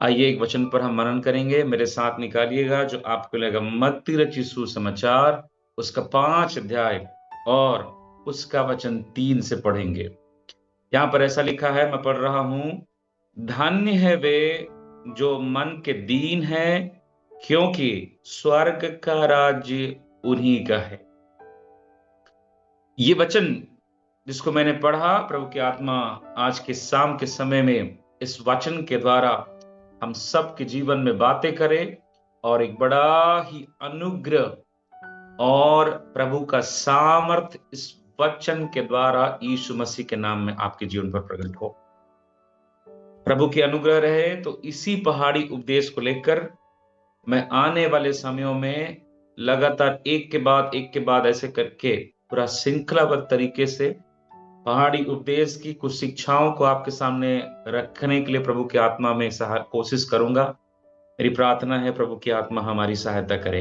आइए एक वचन पर हम मनन करेंगे। मेरे साथ निकालिएगा जो आपको लगेगा। मत्ती रचित सुसमाचार उसका 5 अध्याय और उसका वचन 3 से पढ़ेंगे। यहां पर ऐसा लिखा है, मैं पढ़ रहा हूं। धन्य है वे जो मन के दीन है, क्योंकि स्वर्ग का राज्य उन्हीं का है। ये वचन जिसको मैंने पढ़ा, प्रभु की आत्मा आज के शाम के समय में इस वचन के द्वारा हम सबके जीवन में बातें करें और एक बड़ा ही अनुग्रह और प्रभु का सामर्थ इस वचन के द्वारा यीशु मसीह के नाम में आपके जीवन पर प्रकट हो। प्रभु की अनुग्रह रहे तो इसी पहाड़ी उपदेश को लेकर मैं आने वाले समयों में लगातार एक के बाद ऐसे करके पूरा श्रृंखलाबद्ध तरीके से पहाड़ी उपदेश की कुछ शिक्षाओं को आपके सामने रखने के लिए प्रभु की आत्मा में कोशिश करूंगा। मेरी प्रार्थना है प्रभु की आत्मा हमारी सहायता करे।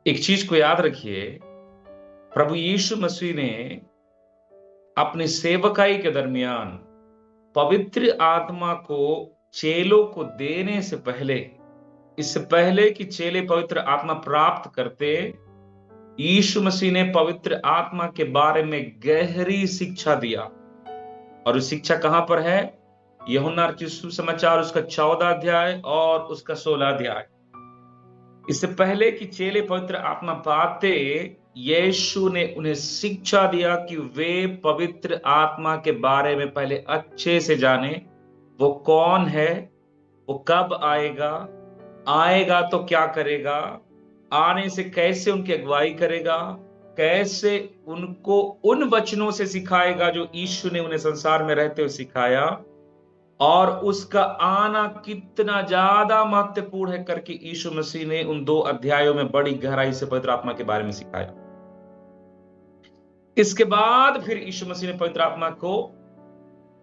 एक चीज को याद रखिए, प्रभु यीशु मसीह ने अपनी सेवकाई के दरमियान पवित्र आत्मा को चेलों को देने से पहले, इससे पहले कि चेले पवित्र आत्मा प्राप्त करते, यीशु मसीह ने पवित्र आत्मा के बारे में गहरी शिक्षा दिया। और उस शिक्षा कहां पर है? यूहन्ना रचित सुसमाचार उसका 14 अध्याय और उसका 16 अध्याय। इससे पहले कि चेले पवित्र आत्मा पाते, यीशु ने उन्हें शिक्षा दिया कि वे पवित्र आत्मा के बारे में पहले अच्छे से जाने। वो कौन है, वो कब आएगा, आएगा तो क्या करेगा, आने से कैसे उनकी अगुवाई करेगा, कैसे उनको उन वचनों से सिखाएगा जो यीशु ने उन्हें संसार में रहते हुए सिखाया, और उसका आना कितना ज्यादा महत्वपूर्ण है करके यीशु मसीह ने उन 2 अध्यायों में बड़ी गहराई से पवित्र आत्मा के बारे में सिखाया। इसके बाद फिर यीशु मसीह ने पवित्र आत्मा को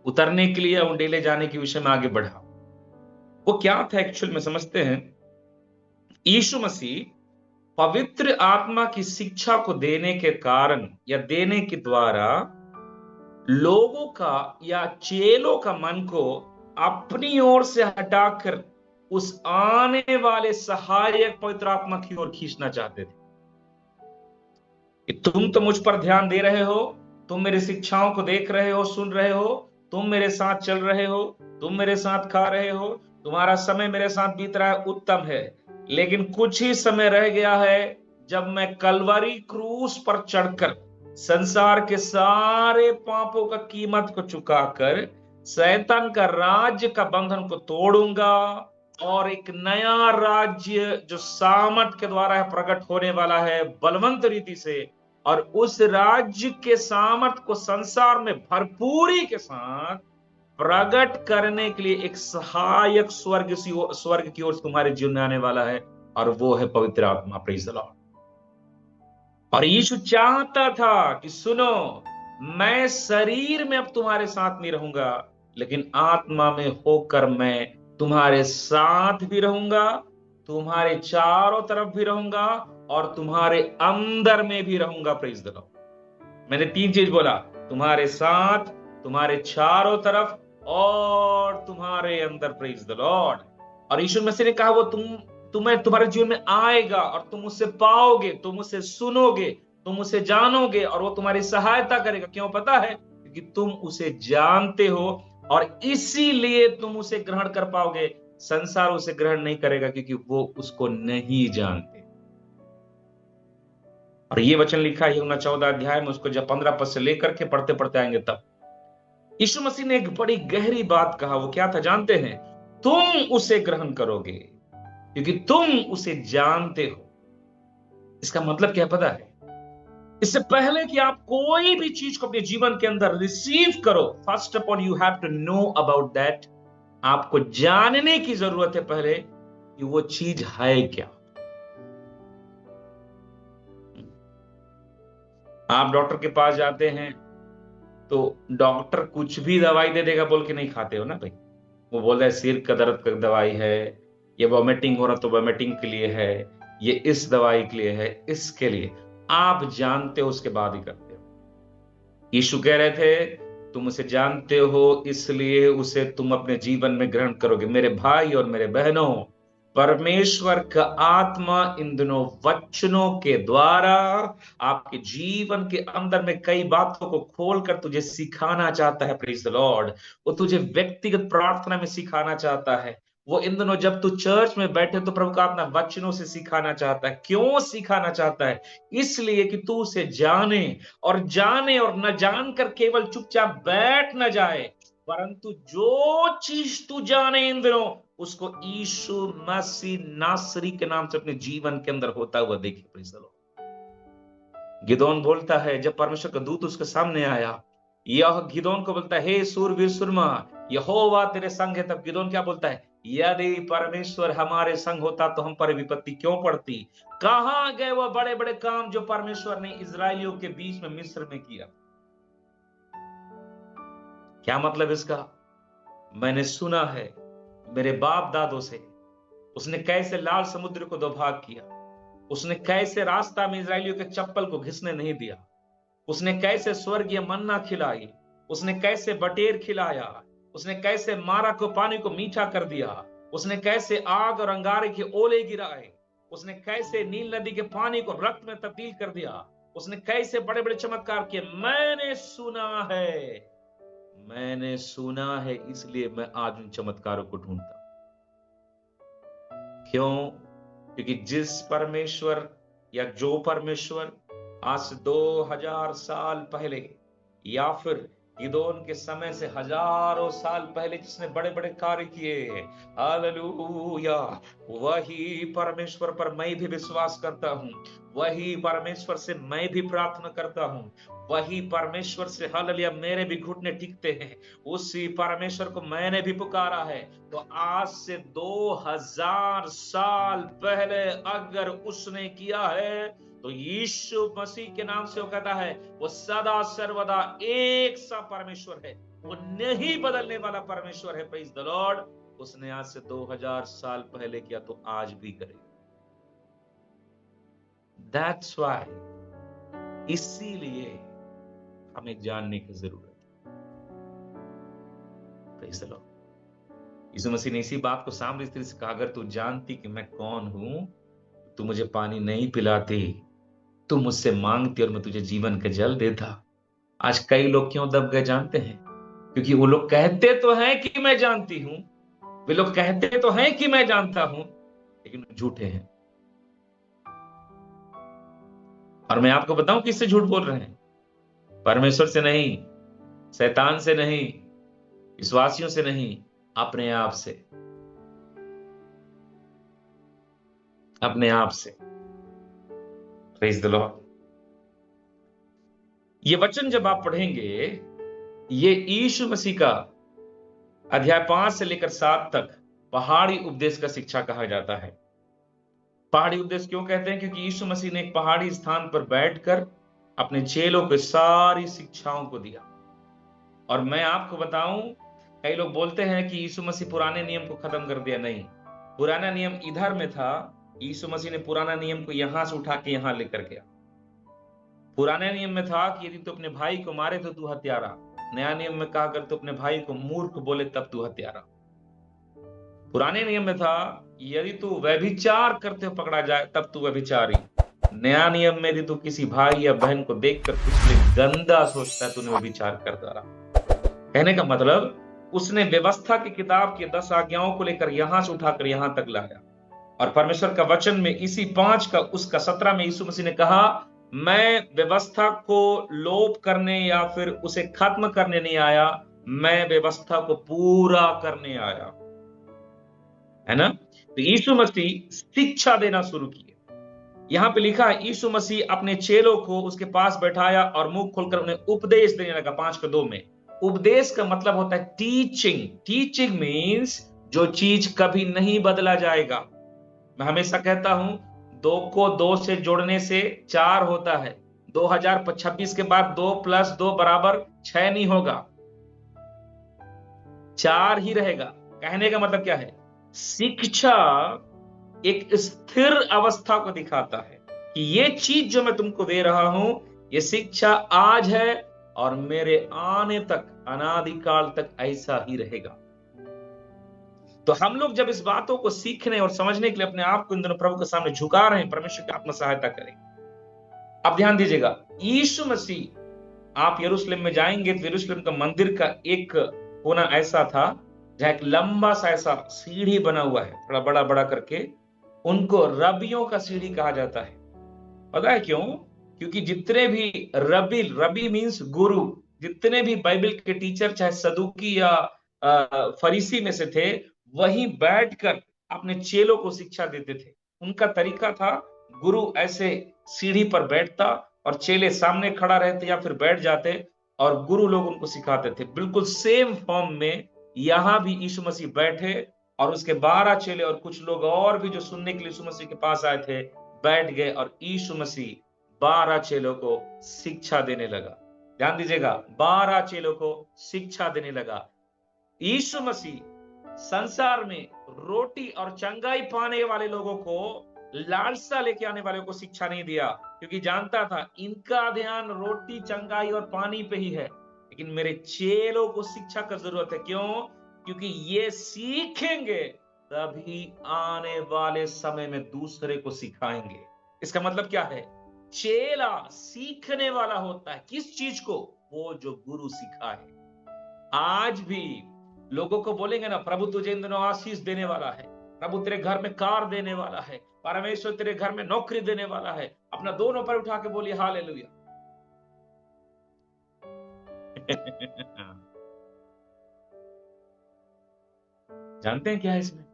उतरने के लिए, उंडेले जाने के विषय में आगे बढ़ा। वो क्या था एक्चुअल में समझते हैं। यीशु मसीह पवित्र आत्मा की शिक्षा को देने के कारण या देने के द्वारा लोगों का या चेलों का मन को अपनी ओर से हटाकर उस आने वाले सहायक पवित्र आत्मा की ओर खींचना चाहते थे कि तुम तो मुझ पर ध्यान दे रहे हो, तुम मेरी शिक्षाओं को देख रहे हो, सुन रहे हो, तुम मेरे साथ चल रहे हो, तुम मेरे साथ खा रहे हो, तुम्हारा समय मेरे साथ बीत रहा है, उत्तम है। लेकिन कुछ ही समय रह गया है जब मैं कलवरी क्रूस पर चढ़कर संसार के सारे पापों का कीमत को चुकाकर शैतान का राज्य का बंधन को तोड़ूंगा और एक नया राज्य जो सामर्थ के द्वारा है प्रकट होने वाला है बलवंत रीति से, और उस राज्य के सामर्थ को संसार में भरपूरी के साथ प्रकट करने के लिए एक सहायक स्वर्ग की ओर तुम्हारे जीवन में आने वाला है, और वो है पवित्र आत्मा। Praise the Lord. और यीशु चाहता था कि सुनो, मैं शरीर में अब तुम्हारे साथ नहीं रहूंगा, लेकिन आत्मा में होकर मैं तुम्हारे साथ भी रहूंगा, तुम्हारे चारों तरफ भी रहूंगा और तुम्हारे अंदर में भी रहूंगा। Praise the Lord. मैंने 3 चीज बोला, तुम्हारे साथ, तुम्हारे चारों तरफ और तुम्हारे अंदर। Praise the Lord. और यीशु मसीह ने कहा वो तुम्हें तुम्हारे जीवन में आएगा और तुम उससे पाओगे, तुम उसे सुनोगे, तुम उसे जानोगे और वो तुम्हारी सहायता करेगा। क्यों पता है? क्योंकि तुम उसे जानते हो और इसीलिए तुम उसे ग्रहण कर पाओगे। संसार उसे ग्रहण नहीं करेगा क्योंकि वो उसको नहीं जानते। और ये वचन लिखा है यूहन्ना 14 अध्याय में, उसको जब 15 पद से लेकर के पढ़ते पढ़ते आएंगे तब यीशु मसीह ने एक बड़ी गहरी बात कहा। वो क्या था जानते हैं? तुम उसे ग्रहण करोगे क्योंकि तुम उसे जानते हो। इसका मतलब क्या पता है? इससे पहले कि आप कोई भी चीज को अपने जीवन के अंदर रिसीव करो, first of all you have to know about that. आपको जानने की जरूरत है पहले कि वो चीज है क्या। आप डॉक्टर के पास जाते हैं तो डॉक्टर कुछ भी दवाई दे देगा बोल के नहीं खाते हो ना भाई। वो बोल रहा है सिर का दर्द का दवाई है, ये वॉमिटिंग हो रहा तो वॉमिटिंग के लिए है, ये इस दवाई के लिए है, इसके लिए। आप जानते हो उसके बाद ही करते हो। यीशु कह रहे थे तुम उसे जानते हो, इसलिए उसे तुम अपने जीवन में ग्रहण करोगे। मेरे भाई और मेरे बहनों, परमेश्वर का आत्मा इन दोनों वचनों के द्वारा आपके जीवन के अंदर में कई बातों को खोलकर तुझे सिखाना चाहता है। Praise the Lord. वो तुझे व्यक्तिगत प्रार्थना में सिखाना चाहता है। वो इन दिनों जब तू चर्च में बैठे तो प्रभु का अपना वचनों से सिखाना चाहता है। क्यों सिखाना चाहता है? इसलिए कि तू उसे जाने और न जानकर केवल चुपचाप बैठ न जाए, परंतु जो चीज तू जाने इन दिनों उसको यीशु मसीह नासरी के नाम से अपने जीवन के अंदर होता हुआ देखिए। Praise the Lord. गिदोन बोलता है, जब परमेश्वर का दूत उसके सामने आया, यह गिदोन को बोलता है, हे सूरवीर सुरमा, यहोवा तेरे संग है। तब गिदोन क्या बोलता है? यदि परमेश्वर हमारे संग होता तो हम पर विपत्ति क्यों पड़ती? कहां गए वो बड़े बड़े काम जो परमेश्वर ने इजरायलियों के बीच में मिस्र में किया? क्या मतलब इसका? मैंने सुना है मेरे बाप दादों से, उसने कैसे लाल समुद्र को दो भाग किया, उसने कैसे रास्ता में इजरायलियों के चप्पल को घिसने नहीं दिया, उसने कैसे स्वर्गीय मन्ना खिलाई, उसने कैसे बटेर खिलाया, उसने कैसे मारा को पानी को मीठा कर दिया, उसने कैसे आग और अंगारे के ओले गिराए, उसने कैसे नील नदी के पानी को रक्त में तब्दील कर दिया, उसने कैसे बड़े बड़े चमत्कार किए। मैंने सुना है, इसलिए मैं आज उन चमत्कारों को ढूंढता हूं। क्यों? क्योंकि जिस परमेश्वर या जो परमेश्वर आज से 2000 साल पहले या फिर गिदोन के समय से हजारों साल पहले जिसने बड़े बड़े कार्य किए, हालेलुया, वही परमेश्वर पर मैं भी विश्वास करता हूं, वही परमेश्वर से मैं भी प्रार्थना करता हूं, वही परमेश्वर से हालेलुया मेरे भी घुटने टिकते हैं, उसी परमेश्वर को मैंने भी पुकारा है। तो आज से 2000 साल पहले अगर उसने किया है तो यीशु मसीह के नाम से वो कहता है वो सदा सर्वदा एक सा परमेश्वर है, वो नहीं बदलने वाला परमेश्वर है। Praise the Lord. उसने आज से 2000 साल पहले किया तो आज भी करेगा। दैट्स व्हाई, इसीलिए हमें जानने की जरूरत है। Praise the Lord. Yeshu Masih ने इसी बात को सामने स्त्री से कहा, अगर तू जानती कि मैं कौन हूं, तू मुझे पानी नहीं पिलाती, तू मुझसे मांगती और मैं तुझे जीवन का जल देता। आज कई लोग क्यों दब गए जानते हैं? क्योंकि वो लोग कहते तो हैं कि मैं जानती हूं, वे लोग कहते तो हैं कि मैं जानता हूं, लेकिन झूठे हैं। और मैं आपको बताऊं किससे झूठ बोल रहे हैं? परमेश्वर से नहीं, शैतान से नहीं, विश्वासियों से नहीं, अपने आप से, अपने आप से। Praise the Lord. ये वचन जब आप पढ़ेंगे, ये यीशु मसीह का अध्याय 5 से लेकर 7 तक पहाड़ी उपदेश का शिक्षा कहा जाता है। पहाड़ी उपदेश क्यों कहते हैं? क्योंकि यीशु मसीह ने एक पहाड़ी स्थान पर बैठकर अपने चेलों को सारी शिक्षाओं को दिया। और मैं आपको बताऊं, कई लोग बोलते हैं कि यीशु मसीह पुराने नियम को खत्म कर दिया। नहीं, पुराना नियम इधर में था, यीशु मसीह ने पुराना नियम को यहां से उठा के यहां लेकर गया। पुराने नियम में था कि यदि तू अपने भाई को मारे तो तू हत्यारा। नया नियम में कहा, अगर तू अपने भाई को मूर्ख बोले तब तू हत्यारा। पुराने नियम में था यदि तू व्यभिचार करते हुए पकड़ा जाए तब तू व्यभिचारी। नया नियम में यदि तू किसी भाई या बहन को देखकर कुछ गंदा सोचता है, तूने व्यभिचार कर डाला। कहने का मतलब, उसने व्यवस्था की किताब की 10 आज्ञाओं को लेकर यहां से उठाकर यहां तक लाया। और परमेश्वर का वचन में इसी 5 का उसका 17 में यीशु मसीह ने कहा, मैं व्यवस्था को लोप करने या फिर उसे खत्म करने नहीं आया, मैं व्यवस्था को पूरा करने आया। है ना? तो यीशु मसीह शिक्षा देना शुरू किए। यहां पे लिखा है, यीशु मसीह अपने चेलों को उसके पास बैठाया और मुंह खोलकर उन्हें उपदेश देने लगा। 5:2 में उपदेश का मतलब होता है टीचिंग। टीचिंग मीन्स जो चीज कभी नहीं बदला जाएगा। मैं हमेशा कहता हूं, 2 को 2 से जोड़ने से 4 होता है। 2026 के बाद 2 + 2 = 6 नहीं होगा, 4 ही रहेगा। कहने का मतलब क्या है? शिक्षा एक स्थिर अवस्था को दिखाता है कि ये चीज जो मैं तुमको दे रहा हूं, ये शिक्षा आज है और मेरे आने तक अनादिकाल तक ऐसा ही रहेगा। तो हम लोग जब इस बातों को सीखने और समझने के लिए अपने आप को इन दिनों प्रभु के सामने झुका रहे हैं, परमेश्वर की आत्मा सहायता करे। अब ध्यान दीजिएगा, यीशु मसीह, आप यरूशलेम में जाएंगे तो यरूशलेम का मंदिर का एक कोना ऐसा था जहां एक लंबा सा ऐसा सीढ़ी बना हुआ है, थोड़ा बड़ा बड़ा करके, उनको रबियों का सीढ़ी कहा जाता है। पता है क्यों? क्योंकि जितने भी रबी मीन्स गुरु, जितने भी बाइबल के टीचर चाहे सदुकी या फरीसी में से थे, वहीं बैठकर अपने चेलों को शिक्षा देते थे। उनका तरीका था, गुरु ऐसे सीढ़ी पर बैठता और चेले सामने खड़ा रहते या फिर बैठ जाते और गुरु लोग उनको सिखाते थे। बिल्कुल सेम फॉर्म में यहां भी यीशु मसीह बैठे और उसके 12 चेले और कुछ लोग और भी जो सुनने के लिए यीशु मसीह के पास आए थे बैठ गए और यीशु मसीह 12 चेलों को शिक्षा देने लगा। ध्यान दीजिएगा, 12 चेलों को शिक्षा देने लगा। यीशु मसीह संसार में रोटी और चंगाई पाने वाले लोगों को, लालसा लेके आने वाले को शिक्षा नहीं दिया, क्योंकि जानता था इनका ध्यान रोटी चंगाई और पानी पे ही है, लेकिन मेरे चेलों को शिक्षा का जरूरत है। क्यों? क्योंकि ये सीखेंगे तभी आने वाले समय में दूसरे को सिखाएंगे। इसका मतलब क्या है? चेला सीखने वाला होता है। किस चीज को? वो जो गुरु सिखाए। आज भी लोगों को बोलेंगे ना, प्रभु तुझे इन दिनों आशीष देने वाला है, प्रभु तेरे घर में कार देने वाला है, परमेश्वर तेरे घर में नौकरी देने वाला है, अपना दोनों पैर उठा के बोलिए हालेलुया। जानते हैं क्या है इसमें?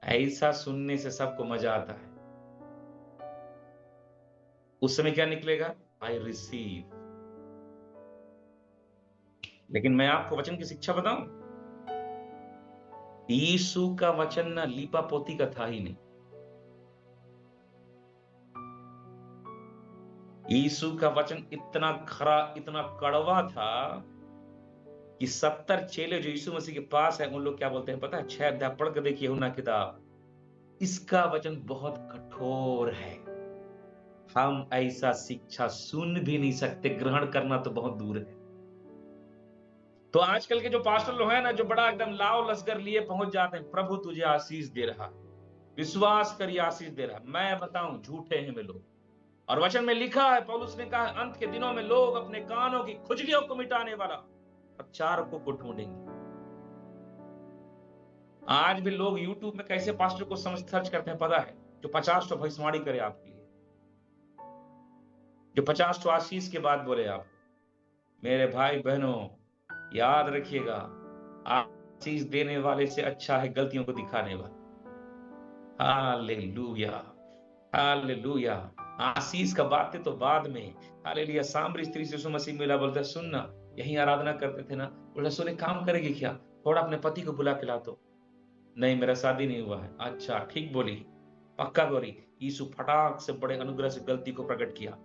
ऐसा सुनने से सबको मजा आता है। उस समय क्या निकलेगा? I receive. लेकिन मैं आपको वचन की शिक्षा बताऊं, यीशु का वचन ना लीपा पोती का था ही नहीं। यीशु का वचन इतना खरा, इतना कड़वा था कि 70 चेले जो यीशु मसीह के पास है, उन लोग क्या बोलते हैं पता है? 6 अध्याय पढ़ के देखिए यूहन्ना किताब, इसका वचन बहुत कठोर है, हम ऐसा शिक्षा सुन भी नहीं सकते, ग्रहण करना तो बहुत दूर है। तो आजकल के जो पास्टर लोग हैं ना, जो बड़ा एकदम लाव लश्कर लिए पहुंच जाते हैं, प्रभु तुझे आशीष दे रहा, विश्वास करिए आशीष दे रहा। मैं बताऊं, झूठे हैं वे लोग। और वचन में लिखा है, पौलुस ने कहा, अंत के दिनों में लोग अपने कानों की खुजलियों को मिटाने वाला प्रचारकों को ढूंढेंगे। आज भी लोग यूट्यूब में कैसे पास्टर को समझ सर्च करते हैं पता है? जो 50 तो भविष्यवाणी करे आपके लिए, जो 50 तो आशीष के बाद बोले आप। मेरे भाई बहनों, याद रखिएगा, आशीष देने वाले से अच्छा है गलतियों को दिखाने वाला। Hallelujah, hallelujah. आशीष का बात है तो बाद में। हालेलुया। सामरी स्त्री से यीशु मसीह मिला, बोलता सुनना, यही आराधना करते थे ना। बोला सुने, काम करेगी क्या? थोड़ा अपने पति को बुला के ला दो। नहीं, मेरा शादी नहीं हुआ है। अच्छा ठीक बोली, पक्का बोली। यीशु फटाक से बड़े अनुग्रह से गलती को प्रकट किया।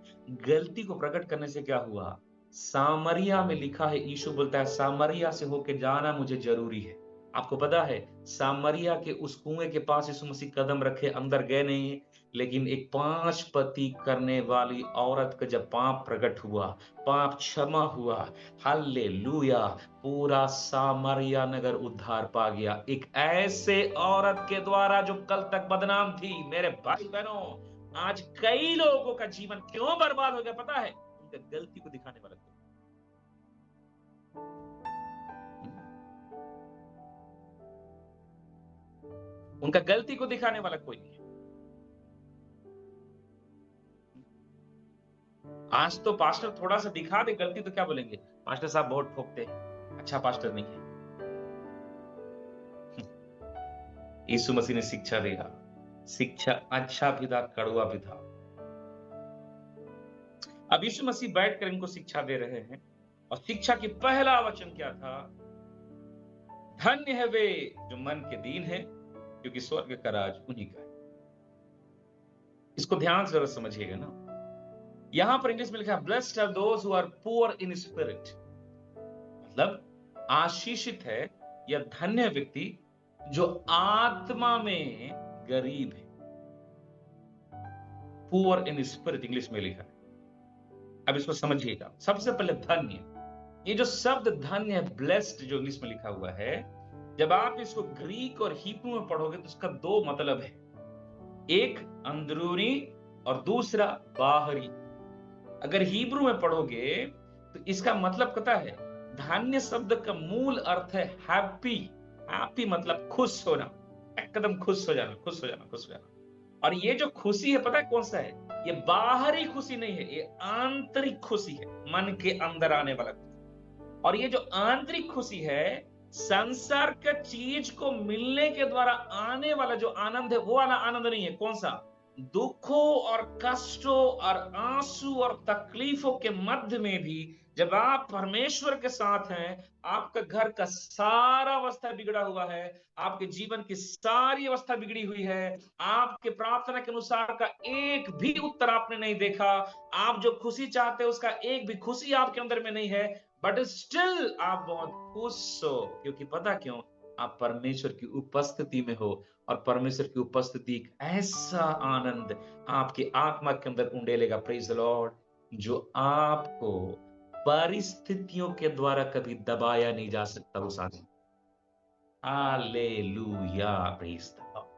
गलती को प्रकट करने से क्या हुआ? सामरिया में लिखा है, यीशु बोलता है सामरिया से होके जाना मुझे जरूरी है। आपको पता है, सामरिया के उस कुएं के पास यीशु मसीह कदम रखे, अंदर गए नहीं, लेकिन एक 5 पति करने वाली औरत का जब पाप प्रकट हुआ, पाप क्षमा हुआ, हालेलुया, पूरा सामरिया नगर उद्धार पा गया, एक ऐसे औरत के द्वारा जो कल तक बदनाम थी। मेरे भाई बहनों, आज कई लोगों का जीवन क्यों बर्बाद हो गया पता है? उनका गलती को दिखाने वाला कोई, उनका गलती को दिखाने वाला कोई नहीं। आज तो पास्टर थोड़ा सा दिखा दे गलती तो क्या बोलेंगे? पास्टर साहब बहुत ठोकते हैं, अच्छा पास्टर नहीं है। यीशु मसीह ने शिक्षा दिया, शिक्षा अच्छा भी था, कड़वा भी था। अब यीशु मसीह बैठकर इनको शिक्षा दे रहे हैं, और शिक्षा की पहला वचन क्या था? धन्य है वे जो मन के दीन है, क्योंकि स्वर्ग का राज उन्हीं का है। इसको ध्यान से जरा समझिएगा ना। यहां पर इंग्लिश में लिखा है, blessed are those who are poor in spirit, मतलब आशीषित है या धन्य व्यक्ति जो आत्मा में गरीब है। पुअर इन स्पिरिट इंग्लिश में लिखा है। अब इसको समझिएगा। सबसे पहले धन्य, ये जो शब्द धन्य है, ब्लेस्ड, जो इंग्लिश में लिखा हुआ है, जब आप इसको ग्रीक और हिब्रू में पढ़ोगे तो इसका दो मतलब है, एक अंदरूनी और दूसरा बाहरी। अगर हिब्रू में पढ़ोगे तो इसका मतलब पता है, धन्य शब्द का मूल अर्थ है हैप्पी। हैप्पी मतलब खुश होना, एकदम खुश हो जाना, खुश हो जाना, खुश हो जाना। और ये जो खुशी है पता है कौन सा है? ये बाहरी खुशी नहीं है, ये आंतरिक खुशी है, मन के अंदर आने वाला खुशी। और ये जो आंतरिक खुशी है, संसार का चीज को मिलने के द्वारा आने वाला जो आनंद है, वो वाला आनंद नहीं है। कौन सा? दुखों और कष्टों और आंसू और तकलीफों के मध्य में भी जब आप परमेश्वर के साथ हैं, आपका घर का सारा अवस्था बिगड़ा हुआ है, आपके जीवन की सारी अवस्था बिगड़ी हुई है, आपके प्रार्थना के अनुसार का एक भी उत्तर आपने नहीं देखा, आप जो खुशी चाहते हैं उसका एक भी खुशी आपके अंदर में नहीं है, बट स्टिल आप बहुत खुश हो। क्योंकि पता क्यों? आप परमेश्वर की उपस्थिति में हो, और परमेश्वर की उपस्थिति एक ऐसा आनंद आपकी आत्मा के अंदर उंडेलेगा, प्रेज द लॉर्ड, जो आपको परिस्थितियों के द्वारा कभी दबाया नहीं जा सकता। उस आनंद, हालेलुया, प्रेज द लॉर्ड।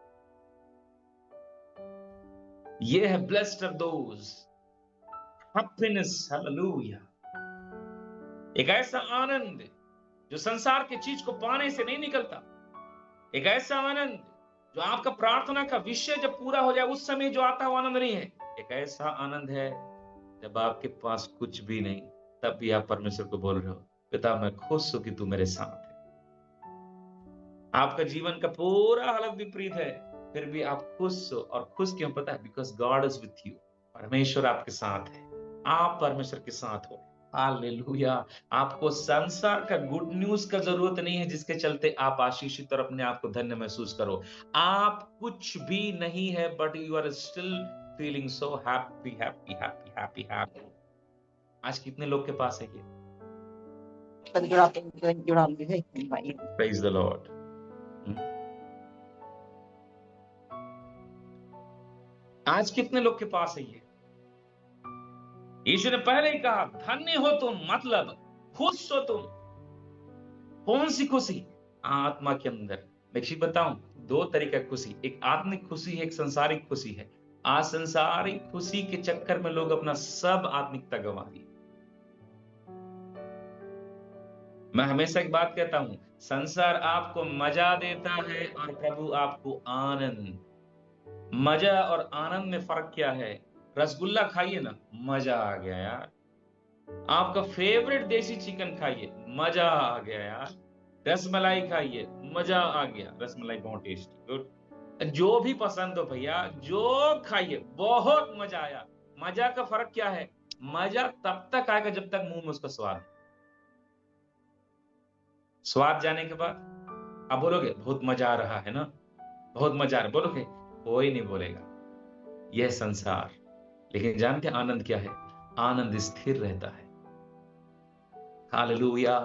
ये है blessed are those, happiness, hallelujah. एक ऐसा आनंद जो संसार की चीज को पाने से नहीं निकलता, एक ऐसा आनंद जो आपका प्रार्थना का विषय जब पूरा हो जाए उस समय जो आता है वो आनंद नहीं है। एक ऐसा आनंद है जब आपके पास कुछ भी नहीं, तब भी आप परमेश्वर को बोल रहे हो, पिता मैं खुश हूं कि तू मेरे साथ है। आपका जीवन का पूरा हालत विपरीत है, फिर भी आप खुश हो। और खुश क्यों? पता है? Because God is with you. परमेश्वर आपके साथ है, आप परमेश्वर के साथ हो। हालेलुया। आपको संसार का गुड न्यूज का जरूरत नहीं है जिसके चलते आप आशीषित और अपने आप को धन्य महसूस करो। आप कुछ भी नहीं है, but you are still feeling so happy, happy, happy, happy, happy. आज कितने लोग के पास है ये? Praise the Lord. आज कितने लोग के पास है ये? यीशु ने पहले ही कहा, धन्य हो तुम, मतलब खुश हो तुम। कौन सी खुशी? आत्मा के अंदर। मैं चीज बताऊं, दो तरीके की खुशी, एक आत्मिक खुशी है, एक संसारिक खुशी है। आज संसारिक खुशी के चक्कर में लोग अपना सब आत्मिकता गंवा दी। मैं हमेशा एक बात कहता हूं, संसार आपको मजा देता है और प्रभु आपको आनंद। मजा और आनंद में फर्क क्या है? रसगुल्ला खाइए ना, मजा आ गया यार। आपका फेवरेट देसी चिकन खाइए, मजा आ गया यार। रसमलाई खाइए, मजा आ गया, रसमलाई बहुत टेस्टी, गुड। जो भी पसंद हो भैया, जो खाइए, बहुत मजा आया। मजा का फर्क क्या है? मजा तब तक आएगा जब तक मुंह में उसका स्वाद। स्वाद जाने के बाद आप बोलोगे बहुत मजा आ रहा है ना, बहुत मजा आ रहा है, बोलोगे? कोई नहीं बोलेगा। यह संसार। लेकिन जानते आनंद क्या है? आनंद स्थिर रहता है। हालेलुया।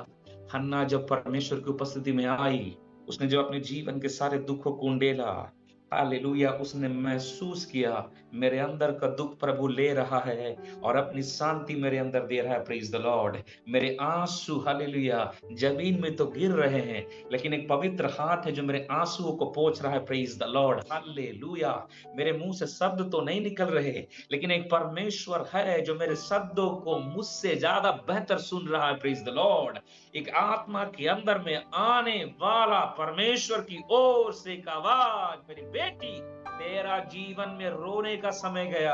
हन्ना जब परमेश्वर की उपस्थिति में आई, उसने जब अपने जीवन के सारे दुखों को उंडेला, हालेलुया, उसने महसूस किया मेरे अंदर का दुख प्रभु ले रहा है और अपनी शांति मेरे अंदर दे रहा है, प्रेज द लॉर्ड। मेरे आंसू, हालेलुया, जमीन में तो गिर रहे हैं, लेकिन एक पवित्र हाथ है जो मेरे आंसुओं को पोंछ रहा है, प्रेज द लॉर्ड, हालेलुया। मेरे मुंह से शब्द तो नहीं निकल रहे, लेकिन एक परमेश्वर है जो मेरे शब्दों को मुझसे ज्यादा बेहतर सुन रहा है, प्रेज द लॉर्ड। एक आत्मा के अंदर में आने वाला परमेश्वर की ओर से एक आवाज, मेरी बेटी, तेरा जीवन में रोने का समय गया,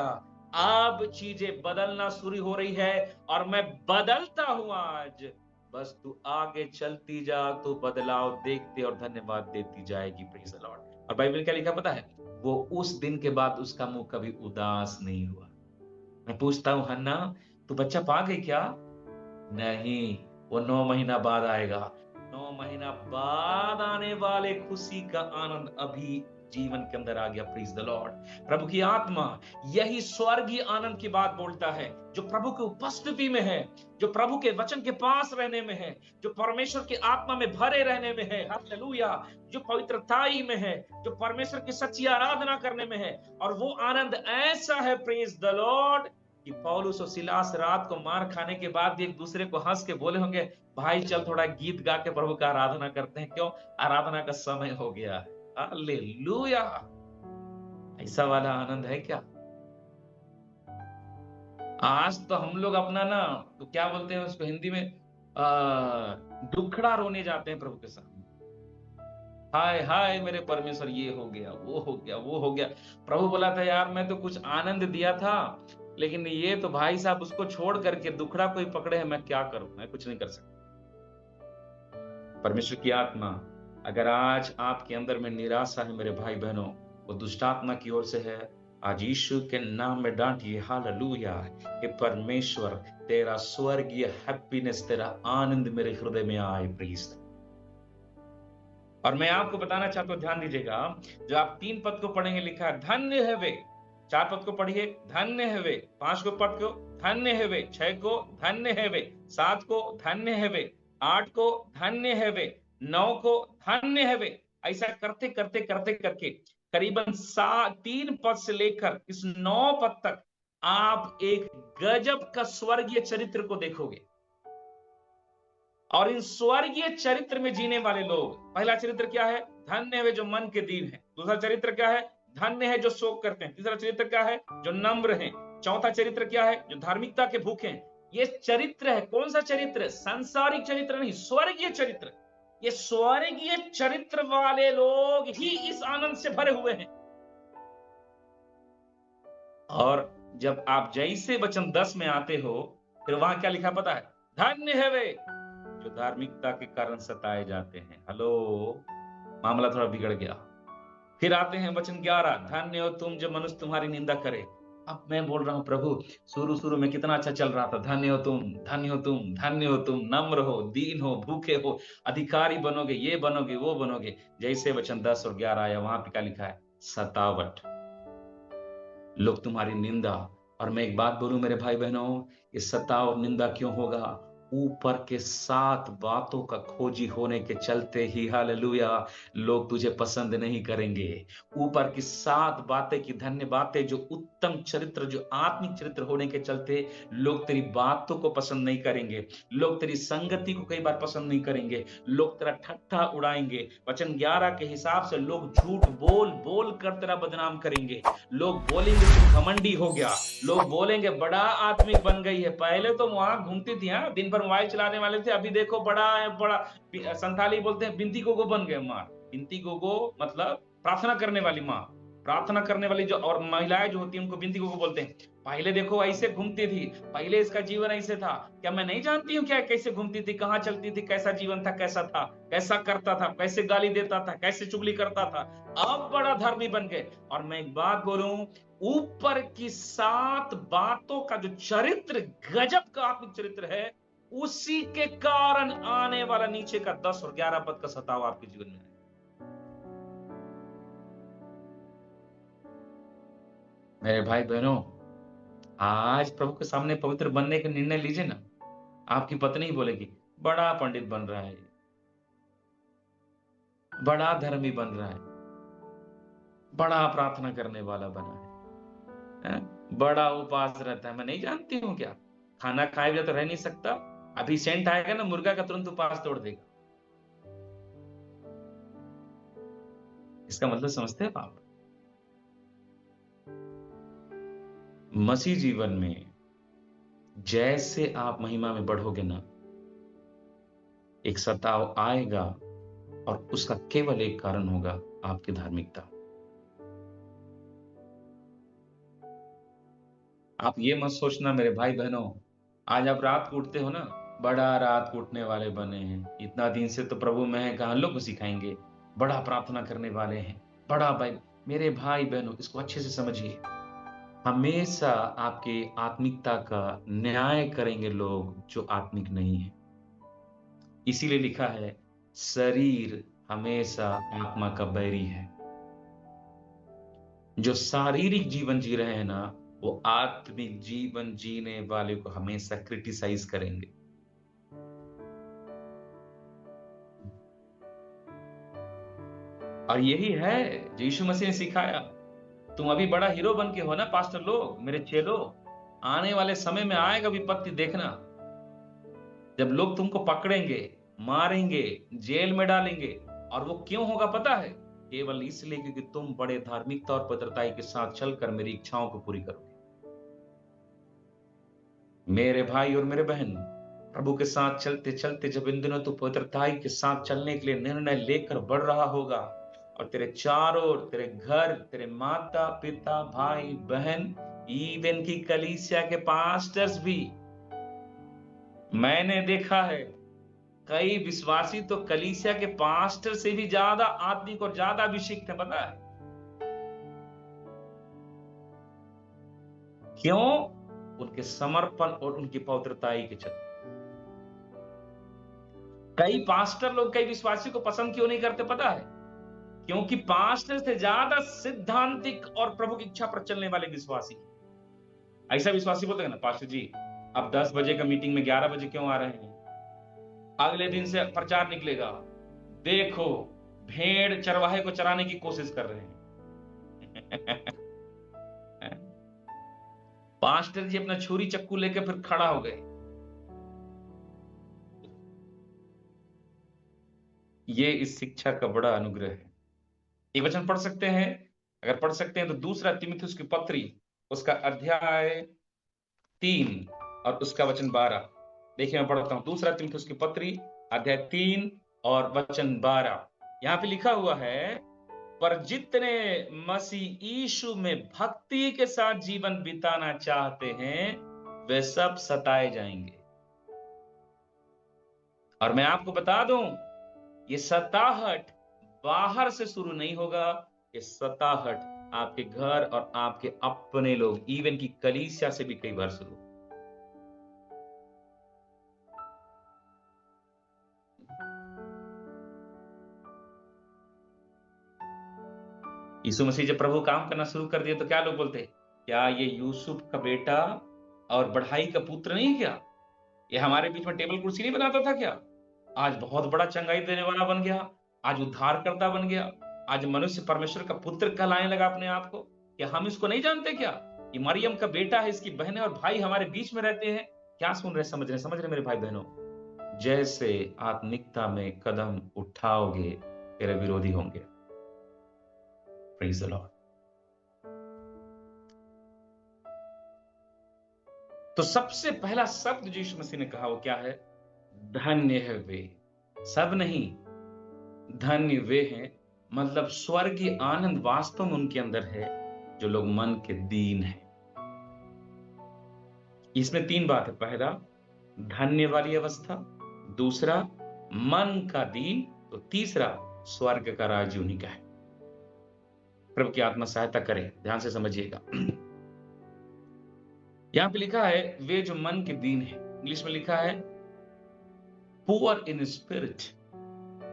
अब चीजें बदलना शुरू हो रही है और मैं बदलता हूं आज। बस तू आगे चलती जा, तो बदलाव देखते और धन्यवाद देती जाएगी, प्रेज द लॉर्ड। और बाइबल क्या लिखा पता है? वो उस दिन के बाद उसका मुंह कभी उदास नहीं हुआ। मैं पूछता हूं, हन्ना तू बच्चा पा गई क्या? नहीं, वो 9 महीना बाद आएगा। 9 महीना बाद आने वाले खुशी का आनंद अभी जीवन के अंदर आ गया, प्रीज द लॉर्ड। प्रभु की आत्मा यही स्वर्गीय आनंद की बात बोलता है, जो प्रभु की उपस्थिति में है, जो प्रभु के वचन के पास रहने में है, जो परमेश्वर की आत्मा में भरे रहने में है, हालेलुया, जो पवित्रताई में है, जो परमेश्वर की सच्ची आराधना करने में है। और वो आनंद ऐसा है, प्रेज द लॉर्ड, कि पौलुस और सिलास रात को मार खाने के बाद भी एक दूसरे को हंस के बोले होंगे, भाई चल थोड़ा गीत गा के प्रभु का आराधना करते हैं, क्यों? आराधना का समय हो गया है। हालेलुया! ऐसा वाला आनंद है क्या? आज तो हम लोग अपना ना, तो क्या बोलते हैं उसको हिंदी में, दुखड़ा रोने जाते हैं प्रभु के सामने। हाय हाय मेरे परमेश्वर, ये हो गया, वो हो गया, वो हो गया। प्रभु बोला था यार मैं तो कुछ आनंद दिया था, लेकिन ये तो भाई साहब उसको छोड़ करके दुखड़ा कोई पकड़े है, मैं क्या करूं? मैं कुछ नहीं कर सकता। परमेश्वर की आत्मा अगर आज आपके अंदर में निराशा है मेरे भाई बहनों, वो दुष्ट आत्मा की ओर से है। आज यीशु के नाम में डांटिए, हालेलुया। कि परमेश्वर तेरा स्वर्गीय हैप्पीनेस, तेरा आनंद मेरे हृदय में आए, प्लीज। और मैं आपको बताना चाहता हूं, ध्यान दीजिएगा, जो आप 3 पद को पढ़ेंगे, लिखा है धन्य है वे। 4 पद को पढ़िए, धन्य है वे। 5 को पद को धन्य है वे। 6 को धन्य है वे। 7 को धन्य है वे। 8 को धन्य है वे। 9 को धन्य है वे। ऐसा करते करते करते करके करीबन 3 पद से लेकर इस 9 पद तक आप एक गजब का स्वर्गीय चरित्र को देखोगे। और इन स्वर्गीय चरित्र में जीने वाले लोग, पहला चरित्र क्या है? धन्य है वे जो मन के दीन है। दूसरा चरित्र क्या है? धन्य है जो शोक करते हैं। तीसरा चरित्र क्या है? जो नम्र हैं। चौथा चरित्र क्या है? जो धार्मिकता के भूखे हैं। ये चरित्र है। कौन सा चरित्र? सांसारिक चरित्र नहीं, स्वर्गीय चरित्र। ये स्वर्गीय चरित्र वाले लोग ही इस आनंद से भरे हुए हैं। और जब आप जैसे वचन 10 में आते हो, फिर वहां क्या लिखा पता है? धन्य है वे जो धार्मिकता के कारण सताए जाते हैं। हेलो, मामला थोड़ा बिगड़ गया। फिर आते हैं वचन 11, धन्य हो तुम जो मनुष्य तुम्हारी निंदा करे। अब मैं बोल रहा हूं प्रभु, शुरू में कितना अच्छा चल रहा था, धन्य हो तुम, धन्य हो तुम, धन्य हो तुम, नम्र हो, दीन हो, भूखे हो, अधिकारी बनोगे, ये बनोगे, वो बनोगे। जैसे वचन 10 और 11 आया, वहां पे क्या लिखा है? सतावट, लोग तुम्हारी निंदा। और मैं एक बात बोलूं मेरे भाई बहनों, ये सताव और निंदा क्यों होगा? ऊपर के 7 बातों का खोजी होने के चलते ही, हालेलुया, लोग तुझे पसंद नहीं करेंगे। ऊपर की 7 बातें की धन्य बातें, जो उत्तम चरित्र, जो आत्मिक चरित्र होने के चलते लोग तेरी बातों को पसंद नहीं करेंगे। लोग तेरी संगति को कई बार पसंद नहीं करेंगे। लोग तेरा ठट्ठा उड़ाएंगे। वचन 11 के हिसाब से लोग झूठ बोल बोल कर तेरा बदनाम करेंगे। लोग बोलेंगे तू घमंडी हो गया। लोग बोलेंगे बड़ा आत्मिक बन गई है। पहले तो वहां घूमती थी, दिन भर मोबाइल चलाने वाले थे, अभी देखो बड़ा है, बड़ा। संथाली बोलते हैं बिनती गोगो बन गए माँ। बिनती गोगो मतलब प्रार्थना करने वाली माँ। प्रार्थना करने वाली जो और महिलाएं जो होती हैं उनको बिनती गोगो बोलते हैं। पहले देखो ऐसे घूमती थी, पहले इसका जीवन ऐसे था। क्या मैं नहीं जानती हूँ क्या कैसे घूमती थी, कहाँ चलती थी, कैसा जीवन था, कैसा था, कैसा करता था, कैसे गाली देता था, कैसे चुगली करता था। अब बड़ा धर्मी बन गए। और मैं एक बात बोलूं, ऊपर की 7 बातों का जो चरित्र गजब का आत्मिक चरित्र है, उसी के कारण आने वाला नीचे का 10 और 11 पद का सताव आपके जीवन में है। मेरे भाई बहनों, आज प्रभु के सामने पवित्र बनने का निर्णय लीजिए ना। आपकी पत्नी ही बोलेगी बड़ा पंडित बन रहा है, बड़ा धर्मी बन रहा है, बड़ा प्रार्थना करने वाला बना है, बड़ा उपवास रहता है। मैं नहीं जानती हूँ क्या? खाना खाए बिना तो रह नहीं सकता। अभी सेंट आएगा ना मुर्गा का, तुरंत उपवास तोड़ देगा। इसका मतलब समझते हैं आप? मसीह जीवन में जैसे आप महिमा में बढ़ोगे ना, एक सताव आएगा और उसका केवल एक कारण होगा, आपकी धार्मिकता। आप ये मत सोचना मेरे भाई बहनों, आज आप रात को उठते हो ना, बड़ा रात को उठने वाले बने हैं, इतना दिन से तो प्रभु में है, कहां लोग को सिखाएंगे, बड़ा प्रार्थना करने वाले हैं, बड़ा भाई। मेरे भाई बहनों, इसको अच्छे से समझिए। हमेशा आपके आत्मिकता का न्याय करेंगे लोग जो आत्मिक नहीं है। इसीलिए लिखा है, शरीर हमेशा आत्मा का बैरी है। जो शारीरिक जीवन जी रहे हैं ना, वो आत्मिक जीवन जीने वाले को हमेशा क्रिटिसाइज करेंगे। और यही है जो यीशु मसीह ने सिखाया। तुम अभी बड़ा हीरो बन के हो ना पास्टर लोग, मेरे चेलो, आने वाले समय में आएगा विपत्ति, देखना, जब लोग तुमको पकड़ेंगे, मारेंगे, जेल में डालेंगे। और वो क्यों होगा पता है? केवल इसलिए क्योंकि तुम बड़े धार्मिकता और पवित्रताई के साथ चलकर मेरी इच्छाओं को पूरी करोगे। मेरे भाई और मेरे बहन, प्रभु के साथ चलते चलते जब इन दिनों तू पवित्रताई के साथ चलने के लिए निर्णय लेकर बढ़ रहा होगा, और तेरे चारों ओर, तेरे घर, तेरे माता पिता, भाई बहन, इवन की कलीसिया के पास्टर्स भी, मैंने देखा है कई विश्वासी तो कलीसिया के पास्टर से भी ज्यादा आत्मिक और ज्यादा अभिषिक्त है। पता है क्यों? उनके समर्पण और उनकी पवित्रताई के चलते। कई पास्टर लोग कई विश्वासी को पसंद क्यों नहीं करते पता है? क्योंकि पास्टर से ज्यादा सिद्धांतिक और प्रभु की इच्छा पर चलने वाले विश्वासी। ऐसा विश्वासी बोलते हैं ना, पास्टर जी अब 10 बजे का मीटिंग में 11 बजे क्यों आ रहे हैं? अगले दिन से प्रचार निकलेगा, देखो भेड़ चरवाहे को चराने की कोशिश कर रहे हैं। पास्टर जी अपना छुरी चक्कू लेकर फिर खड़ा हो गए। ये इस शिक्षा का बड़ा अनुग्रह है। एक वचन पढ़ सकते हैं, अगर पढ़ सकते हैं तो दूसरा तीमुथियुस की पत्री, उसका अध्याय 3 और उसका वचन 12। देखिए मैं पढ़ता हूं, दूसरा तीमुथियुस की पत्री अध्याय 3 और वचन 12। यहां पे लिखा हुआ है, पर जितने मसीह यीशु में भक्ति के साथ जीवन बिताना चाहते हैं वे सब सताए जाएंगे। और मैं आपको बता दूं, ये सताहट बाहर से शुरू नहीं होगा, ये सताहट आपके घर और आपके अपने लोग, इवन की कलीसिया से भी कई बार शुरू। यीशु मसीह जब प्रभु काम करना शुरू कर दिया तो क्या लोग बोलते, क्या ये यूसुफ का बेटा और बढ़ाई का पुत्र नहीं क्या? ये हमारे बीच में टेबल कुर्सी नहीं बनाता था क्या? आज बहुत बड़ा चंगाई देने वाला बन गया, आज उद्धारकर्ता बन गया, आज मनुष्य परमेश्वर का पुत्र कहलाने लगा अपने आप को। क्या हम इसको नहीं जानते क्या? ये मरियम का बेटा है, इसकी बहनें और भाई हमारे बीच में रहते हैं। क्या सुन रहे, समझ रहे मेरे भाई बहनों? जैसे आत्मिकता में कदम उठाओगे तेरे विरोधी होंगे। Praise the Lord. तो सबसे पहला शब्द जो यीशु मसीह ने कहा वो क्या है? धन्य है वे। सब नहीं, धन्य वे हैं, मतलब स्वर्गीय आनंद वास्तव में उनके अंदर है जो लोग मन के दीन हैं। इसमें 3 बात है, पहला धन्य वाली अवस्था, दूसरा मन का दीन, तो तीसरा स्वर्ग का राज्य उन्हीं का है। प्रभु की आत्मा सहायता करे, ध्यान से समझिएगा। यहां पे लिखा है वे जो मन के दीन है, इंग्लिश में लिखा है पुअर इन स्पिरिट,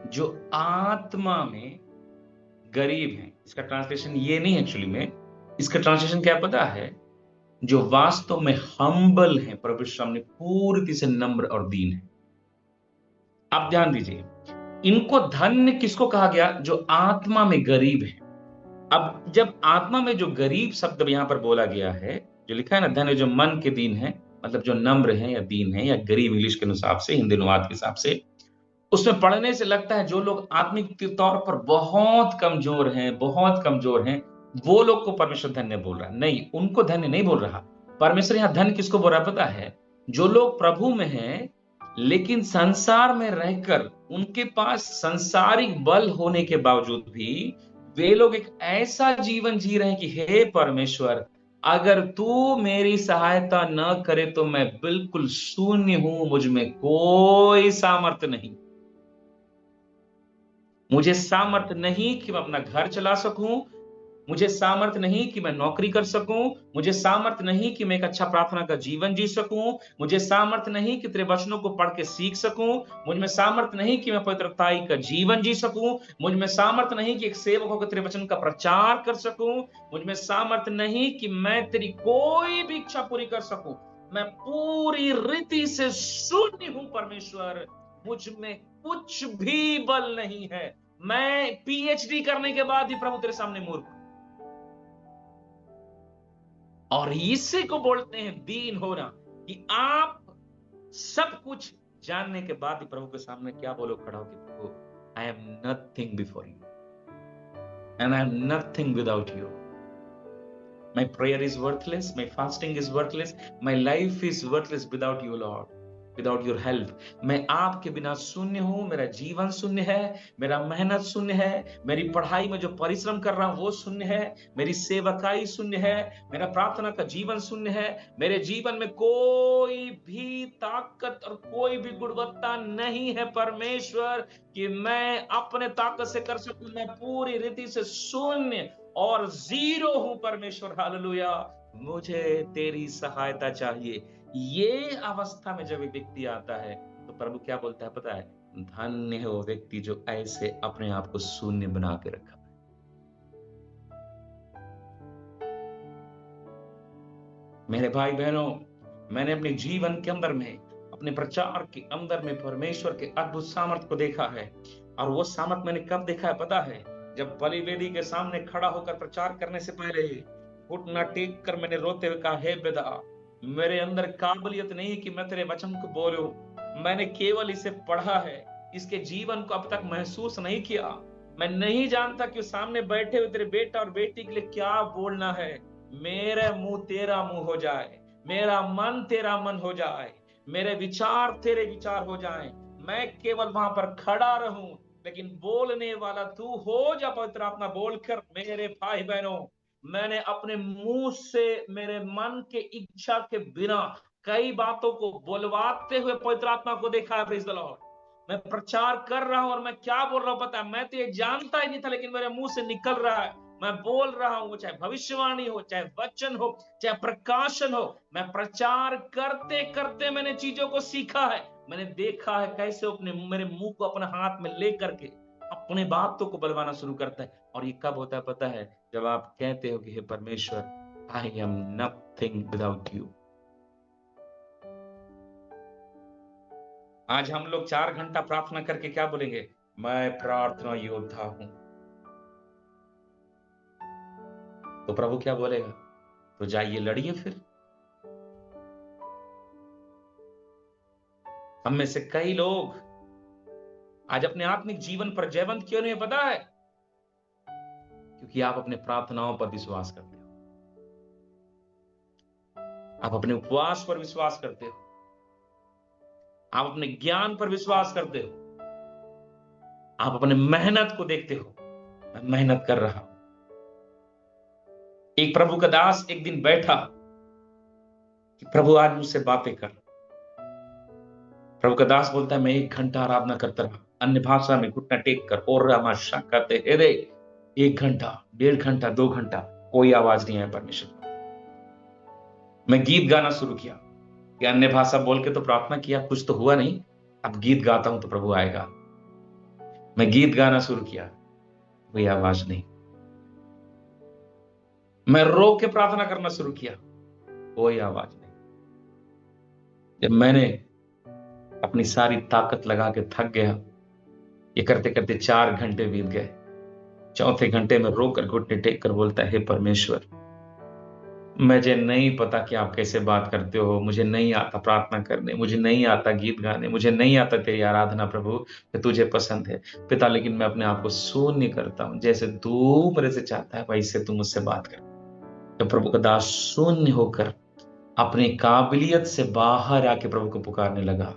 जो आत्मा में गरीब हैं। इसका ट्रांसलेशन ये नहीं, एक्चुअली में इसका ट्रांसलेशन क्या पता है? जो वास्तव में हम्बल है, प्रभु सामने पूरी तरह से नम्र और दीन है। आप ध्यान दीजिए, इनको धन्य किसको कहा गया? जो आत्मा में गरीब है। अब जब आत्मा में जो गरीब शब्द यहां पर बोला गया है, जो लिखा है ना धन्य जो मन के दीन है, मतलब जो नम्र है या दीन है या गरीब, इंग्लिश के हिसाब से, हिंदी अनुवाद के हिसाब से, उसमें पढ़ने से लगता है जो लोग आत्मिक तौर पर बहुत कमजोर हैं, वो लोग को परमेश्वर धन्य बोल रहा है। नहीं, उनको धन्य नहीं बोल रहा। परमेश्वर यहां धन्य किसको बोल रहा है पता है? जो लोग प्रभु में हैं लेकिन संसार में रहकर उनके पास संसारिक बल होने के बावजूद भी वे लोग एक ऐसा जीवन जी रहे हैं कि हे परमेश्वर, अगर तू मेरी सहायता न करे तो मैं बिल्कुल शून्य हूं, मुझ में कोई सामर्थ्य नहीं। मुझे सामर्थ्य नहीं कि मैं अपना घर चला सकूं, मुझे सामर्थ्य नहीं कि मैं नौकरी कर सकूं, मुझे सामर्थ्य नहीं कि मैं एक अच्छा प्रार्थना का जीवन जी सकूं, मुझे सामर्थ्य नहीं कि तेरे वचनों को पढ़ के सीख सकूं, मुझ में सामर्थ्य नहीं कि मैं पवित्रताई का जीवन जी सकूं, मुझ में सामर्थ्य नहीं कि एक सेवक होकर तेरे वचन का प्रचार कर सकूं, मुझ में सामर्थ्य नहीं कि मैं तेरी कोई भी इच्छा पूरी कर सकूं। मैं पूरी रीति से शून्य हूं परमेश्वर, मुझ में कुछ भी बल नहीं है। मैं पीएचडी करने के बाद भी प्रभु तेरे सामने मूर्ख हूं। और इसी को बोलते हैं दीन होना, कि आप सब कुछ जानने के बाद भी प्रभु के सामने क्या बोलो खड़ा हो कि प्रभु, I am nothing before you and I am nothing without you. My prayer is worthless, my fasting is worthless, my life is worthless without you Lord, without your help। मैं आपके बिना शून्य हूं, मेरा जीवन शून्य है, मेरा मेहनत शून्य है, मेरी पढ़ाई में जो परिश्रम कर रहा हूं वो शून्य है, मेरी सेवकाई शून्य है, मेरा प्रार्थना का जीवन शून्य है, मेरे जीवन में कोई भी ताकत और कोई भी गुणवत्ता नहीं है परमेश्वर कि मैं अपने ताकत से कर सकूं। मैं पूरी रीति से शून्य और जीरो हूं परमेश्वर, हालेलुया। मुझे तेरी सहायता चाहिए। ये अवस्था में जब एक व्यक्ति आता है तो प्रभु क्या बोलता है पता है? धन्य है वो व्यक्ति जो ऐसे अपने आप को शून्य बना के रखा। मेरे भाई बहनों, मैंने अपने जीवन के अंदर में, अपने प्रचार के अंदर में परमेश्वर के अद्भुत सामर्थ को देखा है। और वो सामर्थ मैंने कब देखा है पता है? जब बलिवेदी के सामने खड़ा होकर प्रचार करने से पहले घुटना टेक कर मैंने रोते हुए कहा, हे पिता, मेरे अंदर काबिलियत नहीं कि मैं तेरे वचन को बोलूं, मैंने केवल इसे पढ़ा है, इसके जीवन को अब तक महसूस नहीं किया। मैं नहीं जानता कि सामने बैठे हुए तेरे बेटा और बेटी के लिए क्या बोलना है। मेरे मुंह तेरा मुंह हो जाए, मेरा मन तेरा मन हो जाए, मेरे विचार तेरे विचार हो जाएं, मैं केवल वहां पर खड़ा रहूं, लेकिन बोलने वाला तू हो जा। पवित्र आत्मा बोलकर मेरे भाई बहनों, मैंने अपने मुंह से मेरे मन के इच्छा के बिना कई बातों को बोलवाते हुए पवित्र आत्मा को देखा है। Praise the Lord. मैं प्रचार कर रहा हूं और मैं क्या बोल रहा हूं पता है? मैं तो ये जानता ही नहीं था, लेकिन मेरे मुंह से निकल रहा है, मैं बोल रहा हूं। चाहे भविष्यवाणी हो, चाहे वचन हो, चाहे प्रकाशन हो, मैं प्रचार करते करते मैंने चीजों को सीखा है। मैंने देखा है कैसे अपने मेरे मुंह को अपने हाथ में लेकर के अपने बातों को बलवाना शुरू करता है। और ये कब होता है पता है? जब आप कहते हो कि हे परमेश्वर, आई एम नथिंग विदाउट यू। आज हम लोग 4 घंटा प्रार्थना करके क्या बोलेंगे? मैं प्रार्थना योद्धा हूं। तो प्रभु क्या बोलेगा? तो जाइए लड़िए फिर। हम में से कई लोग आज अपने आत्मिक जीवन पर जयवंत क्यों नहीं पता है? क्योंकि आप अपने प्रार्थनाओं पर विश्वास करते हो, आप अपने उपवास पर विश्वास करते हो, आप अपने ज्ञान पर विश्वास करते हो, आप अपने मेहनत को देखते हो। मैं मेहनत कर रहा हूं। एक प्रभु का दास एक दिन बैठा कि प्रभु आज मुझसे बातें कर। प्रभु का दास बोलता है, मैं 1 घंटा आराधना करता रहा, अन्य भाषा में घुटना टेक कर, और रामाशा कहते हे रे, 1 घंटा, 1.5 घंटा, 2 घंटा, कोई आवाज नहीं आया परमेश्वर। मैं गीत गाना शुरू किया कि अन्य भाषा बोल के तो प्रार्थना किया, कुछ तो हुआ नहीं, अब गीत गाता हूं तो प्रभु आएगा। मैं गीत गाना शुरू किया, कोई आवाज नहीं। मैं रो के प्रार्थना करना शुरू किया, कोई आवाज नहीं। जब मैंने अपनी सारी ताकत लगा के थक गया, ये करते करते 4 घंटे बीत गए। 4थे घंटे में रोकर घुटने टेक कर बोलता है, हे परमेश्वर, मुझे नहीं पता कि आप कैसे बात करते हो, मुझे नहीं आता प्रार्थना करने, मुझे नहीं आता गीत गाने, मुझे नहीं आता तेरी आराधना प्रभु, कि तुझे पसंद है पिता, लेकिन मैं अपने आप को शून्य करता हूं, जैसे तू मेरे से चाहता है वैसे तू मुझसे बात कर। जब प्रभु का दास शून्य होकर अपनी काबिलियत से बाहर आके प्रभु को पुकारने लगा,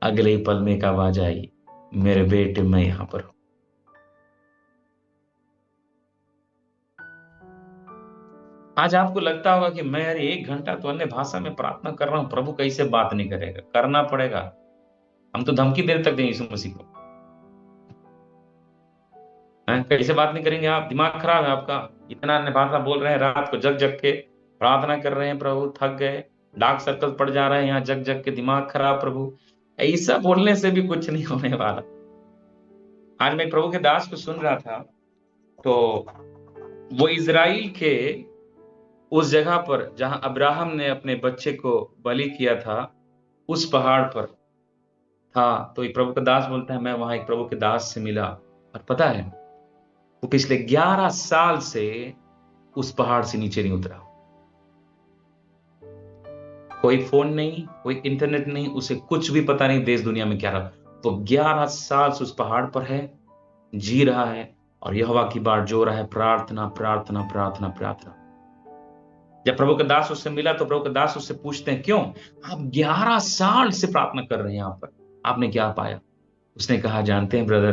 अगले ही पल में एक आवाज आई, मेरे बेटे मैं यहां पर हूं। आज आपको लगता होगा कि मैं यार 1 घंटा तो अन्य भाषा में प्रार्थना कर रहा हूं, प्रभु कैसे बात नहीं करेगा? करना पड़ेगा। हम तो धमकी देर तक दें यीशु मसीह को, कैसे बात नहीं करेंगे? आप दिमाग खराब है आपका? इतना अन्य भाषा बोल रहे हैं, रात को जग जग के प्रार्थना कर रहे हैं, प्रभु थक गए, डार्क सर्कल पड़ जा रहे हैं यहाँ जग जग के, दिमाग खराब प्रभु। ऐसा बोलने से भी कुछ नहीं होने वाला। आज मैं प्रभु के दास को सुन रहा था, तो वो इजराइल के उस जगह पर जहां अब्राहम ने अपने बच्चे को बलि किया था, उस पहाड़ पर था। तो एक प्रभु का दास बोलता है, मैं वहां एक प्रभु के दास से मिला, और पता है वो पिछले 11 साल से उस पहाड़ से नीचे नहीं उतरा। कोई फोन नहीं, कोई इंटरनेट नहीं, उसे कुछ भी पता नहीं देश दुनिया में क्या रहा। तो 11 साल से उस पहाड़ पर है, जी रहा है और यहोवा की बाट जो रहा है, प्रार्थना प्रार्थना प्रार्थना प्रार्थना। जब प्रभु का दास उससे मिला तो प्रभु का दास उससे पूछते हैं, क्यों आप 11 साल से प्रार्थना कर रहे हैं, यहाँ पर आपने क्या पाया? उसने कहा, जानते हैं ब्रदर,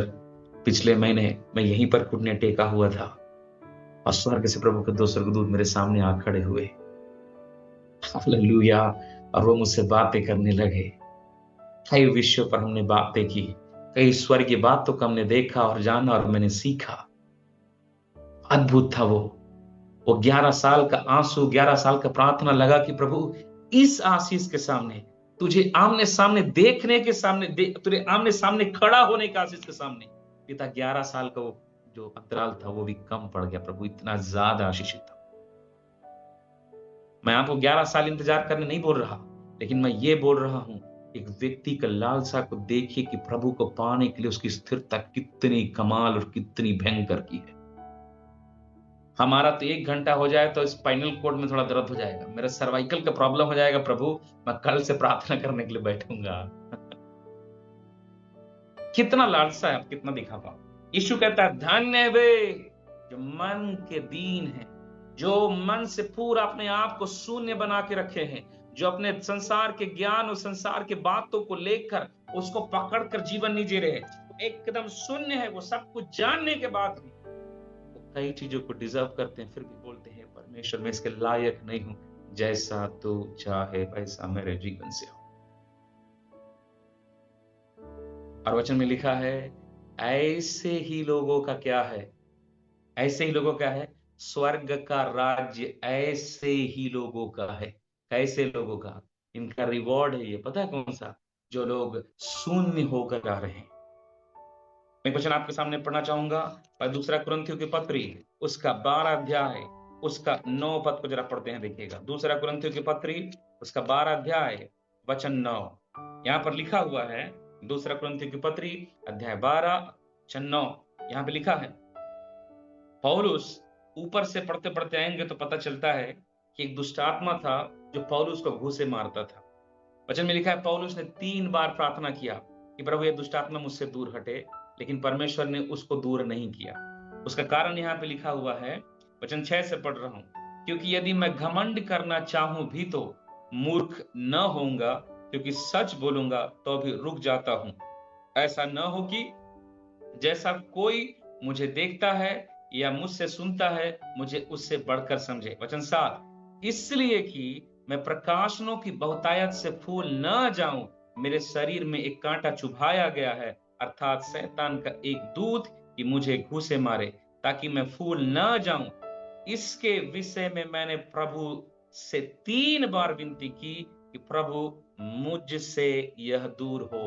पिछले महीने मैं यहीं पर घुटने टेका हुआ था और स्वर्ग से प्रभु के 2 स्वर्गदूत मेरे सामने आ खड़े हुए। हालेलुया। और वो मुझसे बातें करने लगे। कई विषयों पर हमने बातें की, कई स्वर्गीय बातों को हमने देखा और जाना और मैंने सीखा। अद्भुत था वो 11 साल का आंसू, 11 साल का प्रार्थना लगा कि प्रभु इस आशीष के सामने, तुझे आमने सामने देखने के सामने, तुझे आमने सामने खड़ा होने के आशीष के सामने, पिता 11 साल का वो जो अंतराल था वो भी कम पड़ गया। प्रभु इतना ज्यादा आशीषित था। मैं आपको 11 साल इंतजार करने नहीं बोल रहा, लेकिन मैं ये बोल रहा हूं, एक व्यक्ति का लालसा को देखिए कि प्रभु को पाने के लिए उसकी स्थिरता कितनी कमाल और कितनी भयंकर की है। हमारा तो 1 घंटा हो जाए तो स्पाइनल कोड में थोड़ा दर्द हो जाएगा, मेरा सर्वाइकल का प्रॉब्लम हो जाएगा, प्रभु मैं कल से प्रार्थना करने के लिए बैठूंगा। कितना लालसा है, आप कितना दिखा पाओ। यीशु कहता है, धन्य है वे जो मन के दीन है, जो मन से पूरा अपने आप को शून्य बना के रखे हैं, जो अपने संसार के ज्ञान और संसार के बातों को लेकर उसको पकड़कर जीवन नहीं जी रहे, एकदम शून्य है। वो सब कुछ जानने के बाद भी वो कई चीजों को डिजर्व करते हैं, फिर भी बोलते हैं, परमेश्वर मैं इसके लायक नहीं हूं, जैसा तू चाहे वैसा मेरे जीवन से हो। और वचन में लिखा है, ऐसे ही लोगों का क्या है, ऐसे ही लोगों का है, स्वर्ग का राज्य ऐसे ही लोगों का है। कैसे लोगों का? इनका रिवॉर्ड है ये, पता है कौन सा? जो लोग शून्य होकर आ रहे हैं। मैं वचन आपके सामने पढ़ना चाहूंगा, पर दूसरा कुरिन्थियों की पत्री उसका 12 अध्याय उसका 9 पद को जरा पढ़ते हैं, देखिएगा। दूसरा कुरिन्थियों की पत्री उसका 12 अध्याय वचन 9, यहाँ पर लिखा हुआ है। दूसरा कुरिन्थियों की पत्री अध्याय 12 वचन 9, यहाँ पे लिखा है। पौलुस, ऊपर से पढ़ते पढ़ते आएंगे तो पता चलता है कि एक दुष्ट आत्मा था जो पौलुस को घूंसे मारता था। वचन में लिखा है, पौलुस ने 3 बार प्रार्थना किया कि प्रभु ये दुष्ट आत्मा मुझसे दूर हटे, लेकिन परमेश्वर ने उसको दूर नहीं किया। उसका कारण यहाँ पे लिखा हुआ है, वचन 6 से पढ़ रहा हूं, क्योंकि यदि मैं घमंड करना चाहूं भी तो मूर्ख न होऊंगा, क्योंकि सच बोलूंगा तो भी रुक जाता हूं। ऐसा न हो कि जैसा कोई मुझे देखता है या मुझसे सुनता है, मुझे उससे बढ़कर समझे। वचन 7, इसलिए कि मैं प्रकाशनों की बहुतायत से फूल न जाऊं, मेरे शरीर में एक कांटा चुभाया गया है, अर्थात शैतान का एक दूत कि मुझे घूंसे मारे, ताकि मैं फूल न जाऊं। इसके विषय में मैंने प्रभु से 3 बार विनती की कि प्रभु मुझसे यह दूर हो।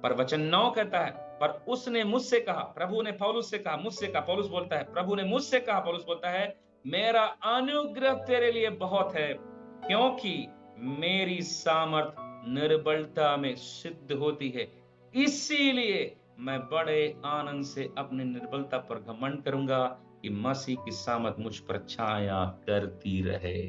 पर वचन 9 कहता है, पर उसने मुझसे कहा, प्रभु ने पौलुस से कहा, मुझसे कहा, पौलुस बोलता है, प्रभु ने मुझसे कहा, पौलुस बोलता है, मेरा अनुग्रह तेरे लिए बहुत है, क्योंकि मेरी सामर्थ निर्बलता में सिद्ध होती है। इसीलिए मैं बड़े आनंद से अपने निर्बलता पर घमंड करूंगा कि मसीह की सामर्थ मुझ पर छाया करती रहे।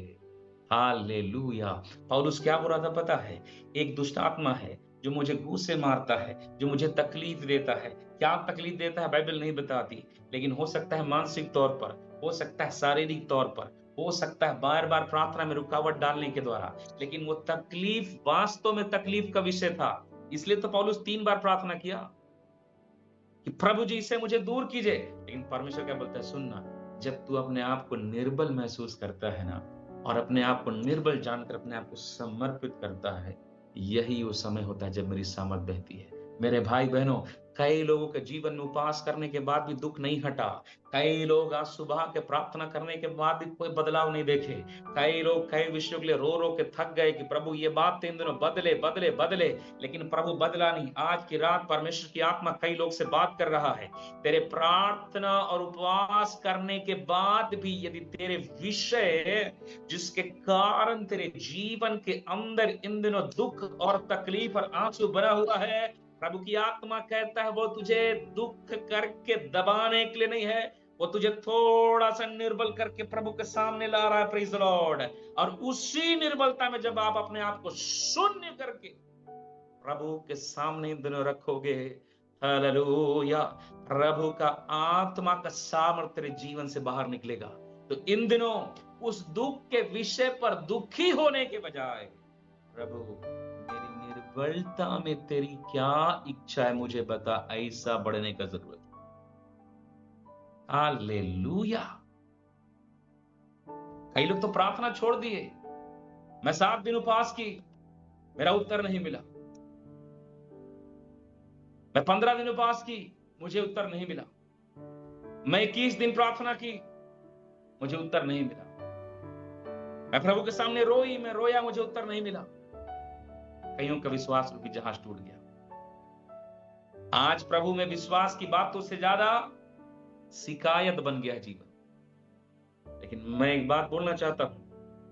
हालेलुया। पौलुस क्या बोल रहा था पता है? एक दुष्ट आत्मा है जो मुझे घूंसे मारता है, जो मुझे तकलीफ देता है। क्या तकलीफ देता है बाइबल नहीं बताती, लेकिन हो सकता है मानसिक तौर पर, हो सकता है शारीरिक तौर पर, हो सकता है बार बार प्रार्थना में रुकावट डालने के द्वारा, लेकिन वो तकलीफ वास्तव में तकलीफ का विषय था। इसलिए तो पौलुस 3 बार प्रार्थना किया कि प्रभु जी इसे मुझे दूर कीजिए। लेकिन परमेश्वर क्या बोलता है, सुनना, जब तू अपने आप को निर्बल महसूस करता है ना, और अपने आप को निर्बल जानकर अपने आप को समर्पित करता है, यही वो समय होता है जब मेरी सामर्थ बहती है। मेरे भाई बहनों, कई लोगों के जीवन में उपवास करने के बाद भी दुख नहीं हटा। कई लोग आज सुबह के प्रार्थना करने के बाद भी कोई बदलाव नहीं देखे। कई लोग कई विषयों के लिए रो रो के थक गए कि प्रभु ये बात 3 दिनों बदले बदले बदले, लेकिन प्रभु बदला नहीं। आज की रात परमेश्वर की आत्मा कई लोग से बात कर रहा है। तेरे प्रार्थना और उपवास करने के बाद भी यदि तेरे विषय जिसके कारण तेरे जीवन के अंदर इन दिनों दुख और तकलीफ और आंसू भरा हुआ है, प्रभु की आत्मा कहता है वो तुझे दुख करके दबाने के लिए नहीं है, वो तुझे थोड़ा सा निर्बल करके प्रभु के सामने ला रहा है, प्रेज द लॉर्ड। और उसी निर्बलता में जब आप अपने आप को शून्य करके प्रभु के सामने इन दिनों रखोगे, हालेलुया, प्रभु का आत्मा का सामर्थ्य तेरे जीवन से बाहर निकलेगा। तो इन दिनों उस दुख के विषय पर दुखी होने के बजाय, प्रभु मेरी निर्बलता में तेरी क्या इच्छा है मुझे बता, ऐसा बढ़ने का जरूरत है। हालेलुया। कई लोग तो प्रार्थना छोड़ दिए। मैं 7 दिन उपवास की, मेरा उत्तर नहीं मिला। मैं 15 दिन उपवास की, मुझे उत्तर नहीं मिला। मैं 21 दिन प्रार्थना की, मुझे उत्तर नहीं मिला। मैं प्रभु के सामने रोई, मैं रोया, मुझे उत्तर नहीं मिला। कईयों का विश्वास रूपी जहाज टूट गया। आज प्रभु में विश्वास की बातों से ज्यादा शिकायत बन गया जीवन। लेकिन मैं एक बात बोलना चाहता हूं,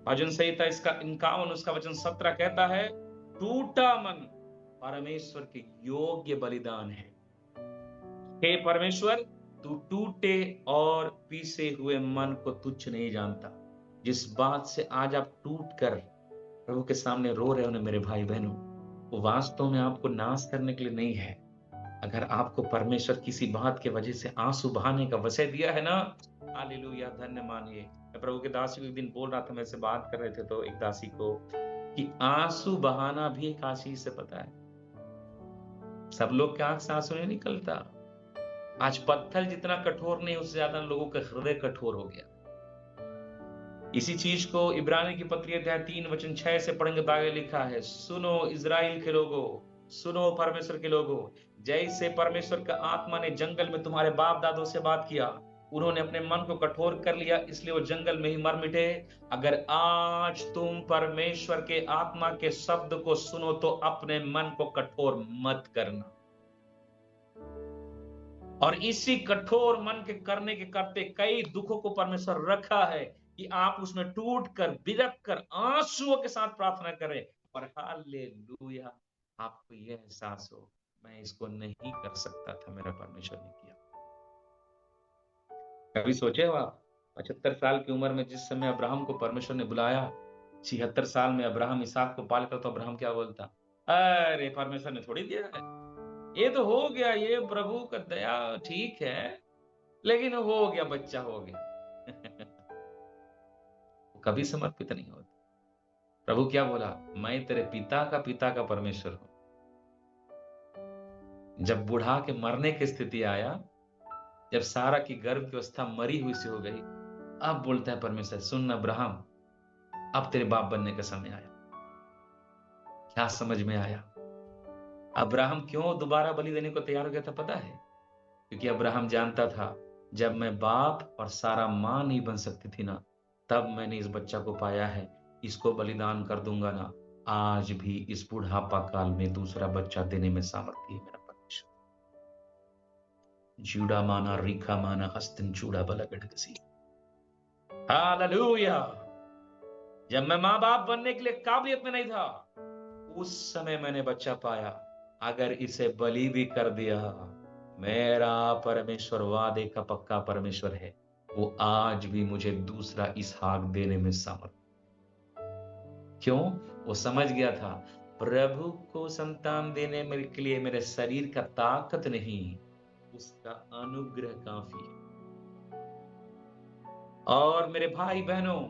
भजन संहिता इसका 51 उसका वचन 17 कहता है, टूटा मन परमेश्वर के योग्य बलिदान है। हे परमेश्वर, तू टूटे और पीसे हुए मन को तुच्छ नहीं जानता। जिस बात से आज आप टूट कर प्रभु के सामने रो रहे हो मेरे भाई बहनों, वो वास्तव में आपको नाश करने के लिए नहीं है। अगर आपको परमेश्वर किसी बात के वजह से आंसू बहाने का वचन दिया है ना, हालेलुया, धन्य मानिए। मैं प्रभु के दासी को एक दिन बोल रहा था, मेरे से बात कर रहे थे तो एक दासी को, कि आंसू बहाना भी एक आशीष से पता है। सब लोग के आंख से आंसू नहीं निकलता। आज पत्थर जितना कठोर नहीं, उससे ज्यादा लोगों का हृदय कठोर हो गया। इसी चीज को इब्रानी की पत्री अध्याय 3 वचन 6 से पढ़ेंगे तो आगे लिखा है, सुनो इजराइल के लोगों, सुनो परमेश्वर के लोगों, जैसे परमेश्वर का आत्मा ने जंगल में तुम्हारे बाप दादों से बात किया, उन्होंने अपने मन को कठोर कर लिया, इसलिए वो जंगल में ही मर मिटे। अगर आज तुम परमेश्वर के आत्मा के शब्द को सुनो तो अपने मन को कठोर मत करना। और इसी कठोर मन के करने के करते कई दुखों को परमेश्वर रखा है कि आप उसमें टूट कर, बिरक कर, आंसुओं के साथ प्रार्थना करें। और हालेलुया, आपको यह एहसास हो, मैं इसको नहीं कर सकता था, मेरा परमेश्वर ने किया। कभी सोचे हो आप, 75 साल की उम्र में जिस समय अब्राहम को परमेश्वर ने बुलाया, 76 साल में अब्राहम इसहाक को पाल कर, तो अब्राहम क्या बोलता, अरे परमेश्वर ने थोड़ी दिया है, ये तो हो गया, ये प्रभु का दया, ठीक है, लेकिन हो गया, बच्चा हो गया। वो कभी समर्पित नहीं होता। प्रभु क्या बोला, मैं तेरे पिता का परमेश्वर हूं। जब बुढ़ा के मरने की स्थिति आया, जब सारा की गर्भ की अवस्था मरी हुई सी हो गई, अब बोलता है परमेश्वर, सुन अब्राहम, अब तेरे बाप बनने का समय आया। क्या समझ में आया? अब्राहम क्यों दोबारा बलि देने को तैयार हो गया था पता है? क्योंकि अब्राहम जानता था, जब मैं बाप और सारा मां नहीं बन सकती थी ना, तब मैंने इस बच्चा को पाया है, इसको बलिदान कर दूंगा ना, आज भी इस बुढ़ापा काल में दूसरा बच्चा देने में सामर्थ्य है मेरा परमेश्वर। जूड़ा माना रीखा माना हस्तन चूड़ा बलगढ़। हालेलुया। जब मैं मां बाप बनने के लिए काबिलियत में नहीं था, उस समय मैंने बच्चा पाया। अगर इसे बलि भी कर दिया, मेरा परमेश्वर वादे का पक्का परमेश्वर है, वो आज भी मुझे दूसरा इसहाक देने में समर्थ। क्यों? वो समझ गया था, प्रभु को संतान देने के लिए मेरे शरीर का ताकत नहीं, उसका अनुग्रह काफी है। और मेरे भाई बहनों,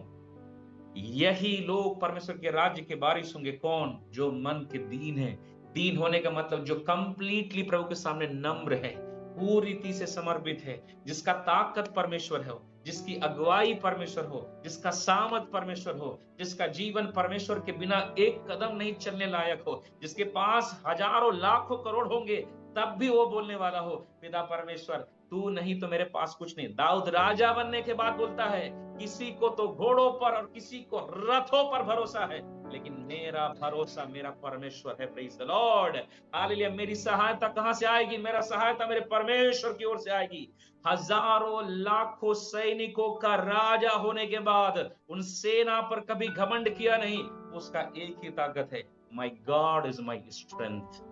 यही लोग परमेश्वर के राज्य के वारिस होंगे। कौन? जो मन के दीन है। दीन होने का मतलब जो कंप्लीटली प्रभु के सामने नम्र है, पूरी रीति से समर्पित है, जिसका ताकत परमेश्वर हो, जिसकी अगुवाई परमेश्वर हो, जिसका सामर्थ परमेश्वर हो, जिसका जीवन परमेश्वर के बिना एक कदम नहीं चलने लायक हो, जिसके पास हजारों लाखों करोड़ होंगे तब भी वो बोलने वाला हो, पिता परमेश्वर तू नहीं तो मेरे पास कुछ नहीं। दाऊद राजा बनने के बाद बोलता है, किसी को तो घोड़ों पर और किसी को रथों पर भरोसा है, लेकिन मेरा भरोसा मेरा परमेश्वर है। Praise the Lord, hallelujah. मेरी सहायता कहां से आएगी? मेरा सहायता मेरे परमेश्वर की ओर से आएगी। हजारों लाखों सैनिकों का राजा होने के बाद उन सेना पर कभी घमंड किया नहीं। उसका एक ही ताकत है, my God is my strength.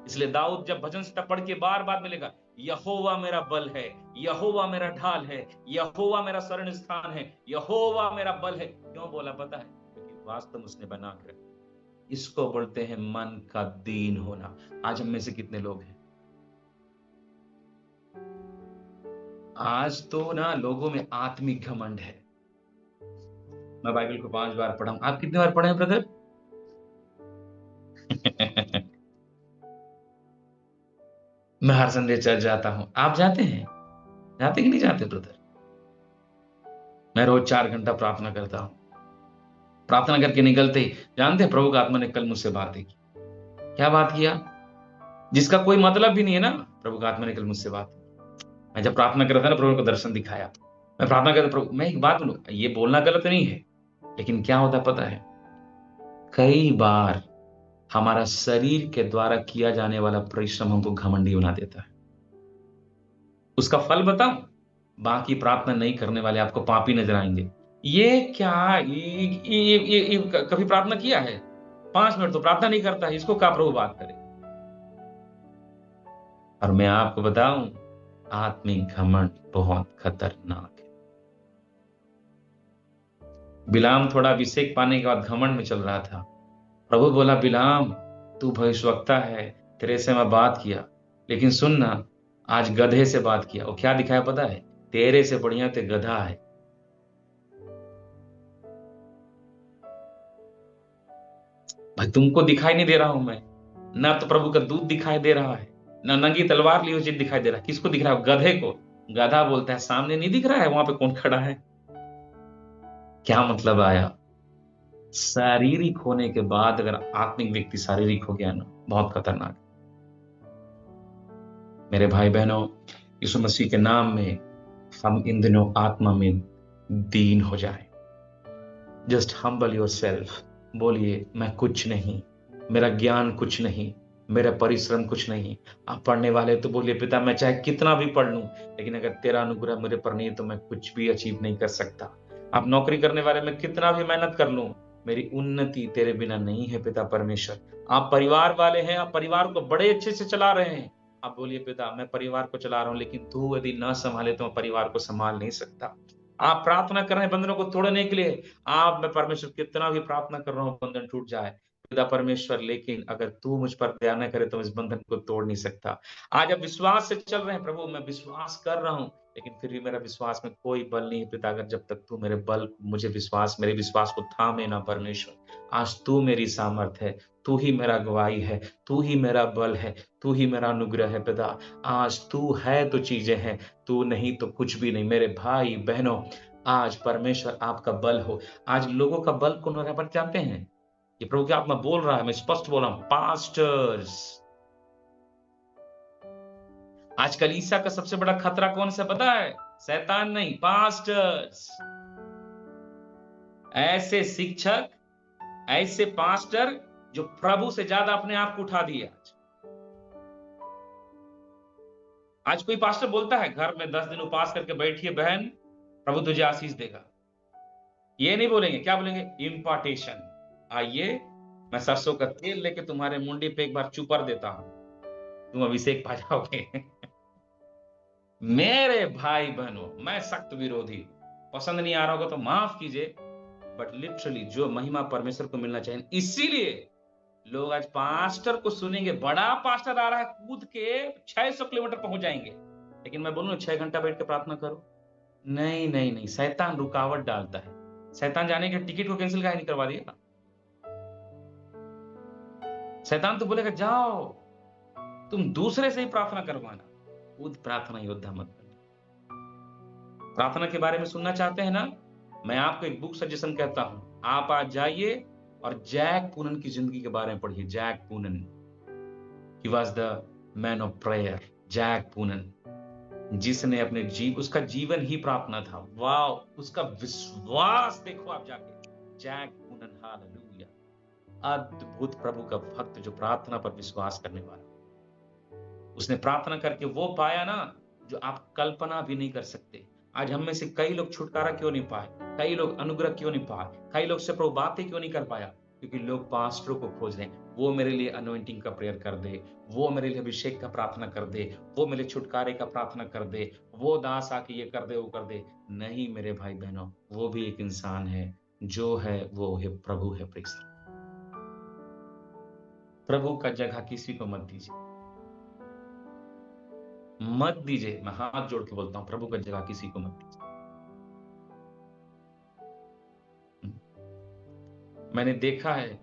इसलिए दाऊद जब भजन संहिता पढ़ के बार बार मिलेगा, यहोवा मेरा बल है, यहोवा मेरा ढाल है, यहोवा मेरा शरण स्थान है, यहोवा मेरा बल है। क्यों बोला पता है? क्योंकि वास्तव में उसने बना कर रखा। इसको बोलते हैं मन का दीन होना। आज हम में से कितने लोग हैं? आज तो ना लोगों में आत्मिक घमंड है। मैं बाइबल को 5 बार पढ़ा हूं। आप कितने बार पढ़े हैं ब्रदर? मैं हर संडे चर्च जाता हूं। आप जाते हैं? जाते कि नहीं जाते ब्रदर? मैं रोज 4 घंटा प्रार्थना करता हूं। प्रार्थना करके निकलते ही जानते हैं प्रभु का आत्मा ने कल मुझसे बात की। क्या बात किया? जिसका कोई मतलब भी नहीं है ना, प्रभु का आत्मा ने कल मुझसे बात की। मैं जब प्रार्थना कर रहा था ना, प्रभु को दर्शन दिखाया। मैं प्रार्थना करता, प्रभु मैं एक बात बोलूं, ये बोलना गलत नहीं है, लेकिन क्या होता है पता है? कई बार हमारा शरीर के द्वारा किया जाने वाला परिश्रम हमको घमंडी बना देता है। उसका फल बताऊं? बाकी प्रार्थना नहीं करने वाले आपको पापी नजर आएंगे। ये क्या ये कभी प्रार्थना किया है? 5 मिनट तो प्रार्थना नहीं करता है, इसको क्या प्रभु बात करे? और मैं आपको बताऊं, आत्मिक घमंड बहुत खतरनाक है। बिलाम थोड़ा अभिषेक पाने के बाद घमंड में चल रहा था। प्रभु बोला, बिलाम तू भविष्यवक्ता है, तेरे से मैं बात किया, लेकिन सुन ना, आज गधे से बात किया। वो क्या दिखाया पता है? तेरे से बढ़िया ते गधा है। भाई तुमको दिखाई नहीं दे रहा हूं मैं? ना तो प्रभु का दूध दिखाई दे रहा है, ना नंगी तलवार ली हुई चीज दिखाई दे रहा है। किसको दिख रहा है? गधे को। गधा बोलता है सामने नहीं दिख रहा है, वहां पे कौन खड़ा है? क्या मतलब आया? शारीरिक होने के बाद अगर आत्मिक व्यक्ति शारीरिक हो गया ना, बहुत खतरनाक। मेरे भाई बहनों, यीशु मसीह के नाम में हम इन दिनों आत्मा में दीन हो जाए। Just humble yourself. बोलिए, मैं कुछ नहीं, मेरा ज्ञान कुछ नहीं, मेरा परिश्रम कुछ नहीं। आप पढ़ने वाले तो बोलिए, पिता मैं चाहे कितना भी पढ़ लूं, लेकिन अगर तेरा अनुग्रह मेरे पर नहीं है तो मैं कुछ भी अचीव नहीं कर सकता। आप नौकरी करने वाले, मैं कितना भी मेहनत कर लूं, मेरी उन्नति तेरे बिना नहीं है पिता परमेश्वर। आप परिवार वाले हैं, आप परिवार को बड़े अच्छे से चला रहे हैं। आप बोलिए, पिता मैं परिवार को चला रहा हूं, लेकिन तू यदि ना संभाले तो मैं परिवार को संभाल नहीं सकता। आप प्रार्थना कर रहे हैं बंधनों को तोड़ने के लिए। आप, मैं परमेश्वर कितना भी प्रार्थना कर रहा हूं बंधन टूट जाए, पिता परमेश्वर, लेकिन अगर तू मुझ पर दया न करे तो मैं इस बंधन को तोड़ नहीं सकता। आज अब विश्वास से चल रहे हैं, प्रभु मैं विश्वास कर रहा हूं, लेकिन फिर भी मेरा विश्वास में कोई बल नहीं है पिता। अगर जब तक तू मेरे बल, मुझे विश्वास, मेरे विश्वास को थामे ना परमेश्वर। आज तू मेरी सामर्थ है, तू ही मेरा गवाही है, तू ही मेरा बल है, तू ही मेरा अनुग्रह है पिता। आज तू है तो चीजें हैं, तू नहीं तो कुछ भी नहीं। मेरे भाई बहनों, आज परमेश्वर आपका बल हो। आज लोगों का बल कौन हो रहा है जानते हैं? ये प्रभु की आत्मा बोल रहा है, मैं स्पष्ट बोल रहा हूं, पास्टर्स। आज कलीसिया का सबसे बड़ा खतरा कौन सा पता है? शैतान नहीं, पास्टर्स। ऐसे शिक्षक, ऐसे पास्टर जो प्रभु से ज्यादा अपने आप को उठा दिए। आज कोई पास्टर बोलता है घर में 10 दिन उपवास करके बैठिए बहन, प्रभु तुझे आशीष देगा। ये नहीं बोलेंगे, क्या बोलेंगे? इम्पार्टेशन। आइए, मैं सरसों का तेल लेके तुम्हारे मुंडी पे एक बार चुपर देता हूं, तुम अभिषेक पा जाओगे। मेरे भाई बहनों, मैं सख्त विरोधी हूं। पसंद नहीं आ रहा होगा तो माफ कीजिए, बट लिटरली जो महिमा परमेश्वर को मिलना चाहिए, इसीलिए लोग आज पास्टर को सुनेंगे। बड़ा पास्टर आ रहा है, कूद के 600 किलोमीटर पहुंच जाएंगे, लेकिन मैं बोलूं 6 घंटा बैठ के प्रार्थना करो। नहीं नहीं नहीं, शैतान रुकावट डालता है। शैतान जाने के टिकट को कैंसिल काहे नहीं करवा दिया? शैतान तो बोलेगा जाओ तुम दूसरे से ही प्रार्थना करवाना, खुद प्रार्थना योद्धा मत बनना। प्रार्थना के बारे में सुनना चाहते हैं ना? मैं आपको एक बुक सजेशन कहता हूं, आप आज जाइए और जैक पूनन की जिंदगी के बारे में पढ़िए। Zac Poonen, he was the man of prayer. Zac Poonen, जिसने अपने उसका जीवन ही प्रार्थना था। वाह, उसका विश्वास देखो आप जाके। जैक पूनन, हालेलुया, अद्भुत प्रभु का भक्त जो प्रार्थना पर विश्वास करने वाला। उसने प्रार्थना करके वो पाया ना जो आप कल्पना भी नहीं कर सकते। आज हम में से कई लोग छुटकारा क्यों नहीं पाए? कई लोग अनुग्रह क्यों नहीं पाए? कई लोग से प्रभु बातें क्यों नहीं कर पाया? क्योंकि लोग पास्टरों को खोज रहे हैं, वो मेरे लिए अनॉइंटिंग का प्रेयर कर दे, वो मेरे लिए अभिषेक का प्रार्थना कर दे, वो मेरे छुटकारे का प्रार्थना कर दे, वो दास आके ये कर दे, वो कर दे। नहीं मेरे भाई बहनों, वो भी एक इंसान है, जो है वो है प्रभु है। प्रेस प्रभु का जगह किसी को मत दीजिए, मत दीजिए। मैं हाथ जोड़ के बोलता हूं, प्रभु का जगह किसी को मत दीजिए। मैंने देखा है,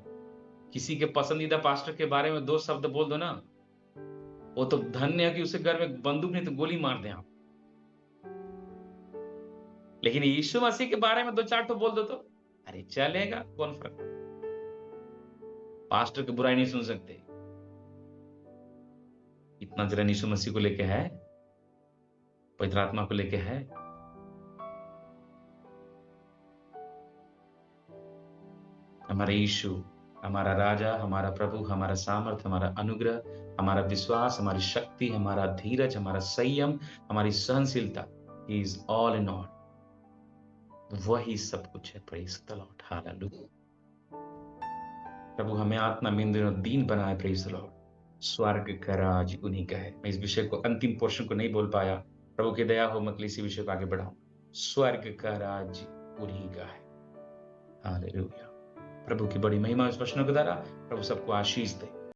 किसी के पसंदीदा पास्टर के बारे में 2 शब्द बोल दो ना, वो तो धन्य है कि उसके घर में बंदूक नहीं तो गोली मार दें आप। लेकिन यीशु मसीह के बारे में 2-4 तो बोल दो तो अरे चलेगा, कौन फर्क पड़ता? पास्टर की बुराई नहीं सुन सकते, इतना जरा यीशु मसीह को लेके है, पवित्र आत्मा को लेके है। हमारा यीशु, हमारा राजा, हमारा प्रभु, हमारा सामर्थ, हमारा अनुग्रह, हमारा विश्वास, हमारी शक्ति, हमारा धीरज, हमारा संयम, हमारी सहनशीलता, he is all in all. वही सब कुछ है। Praise the Lord, hallelujah. प्रभु हमें आत्मा में दिनों दीन बनाए। Praise the Lord. स्वर्ग का राज उन्हीं का है। मैं इस विषय को, अंतिम पोर्शन को नहीं बोल पाया, प्रभु की दया हो, मैं इसी विषय को आगे बढ़ाऊं। स्वर्ग का राज उन्हीं का है। हालेलुया। प्रभु की बड़ी महिमा इस वचनों के द्वारा प्रभु सबको आशीष दे।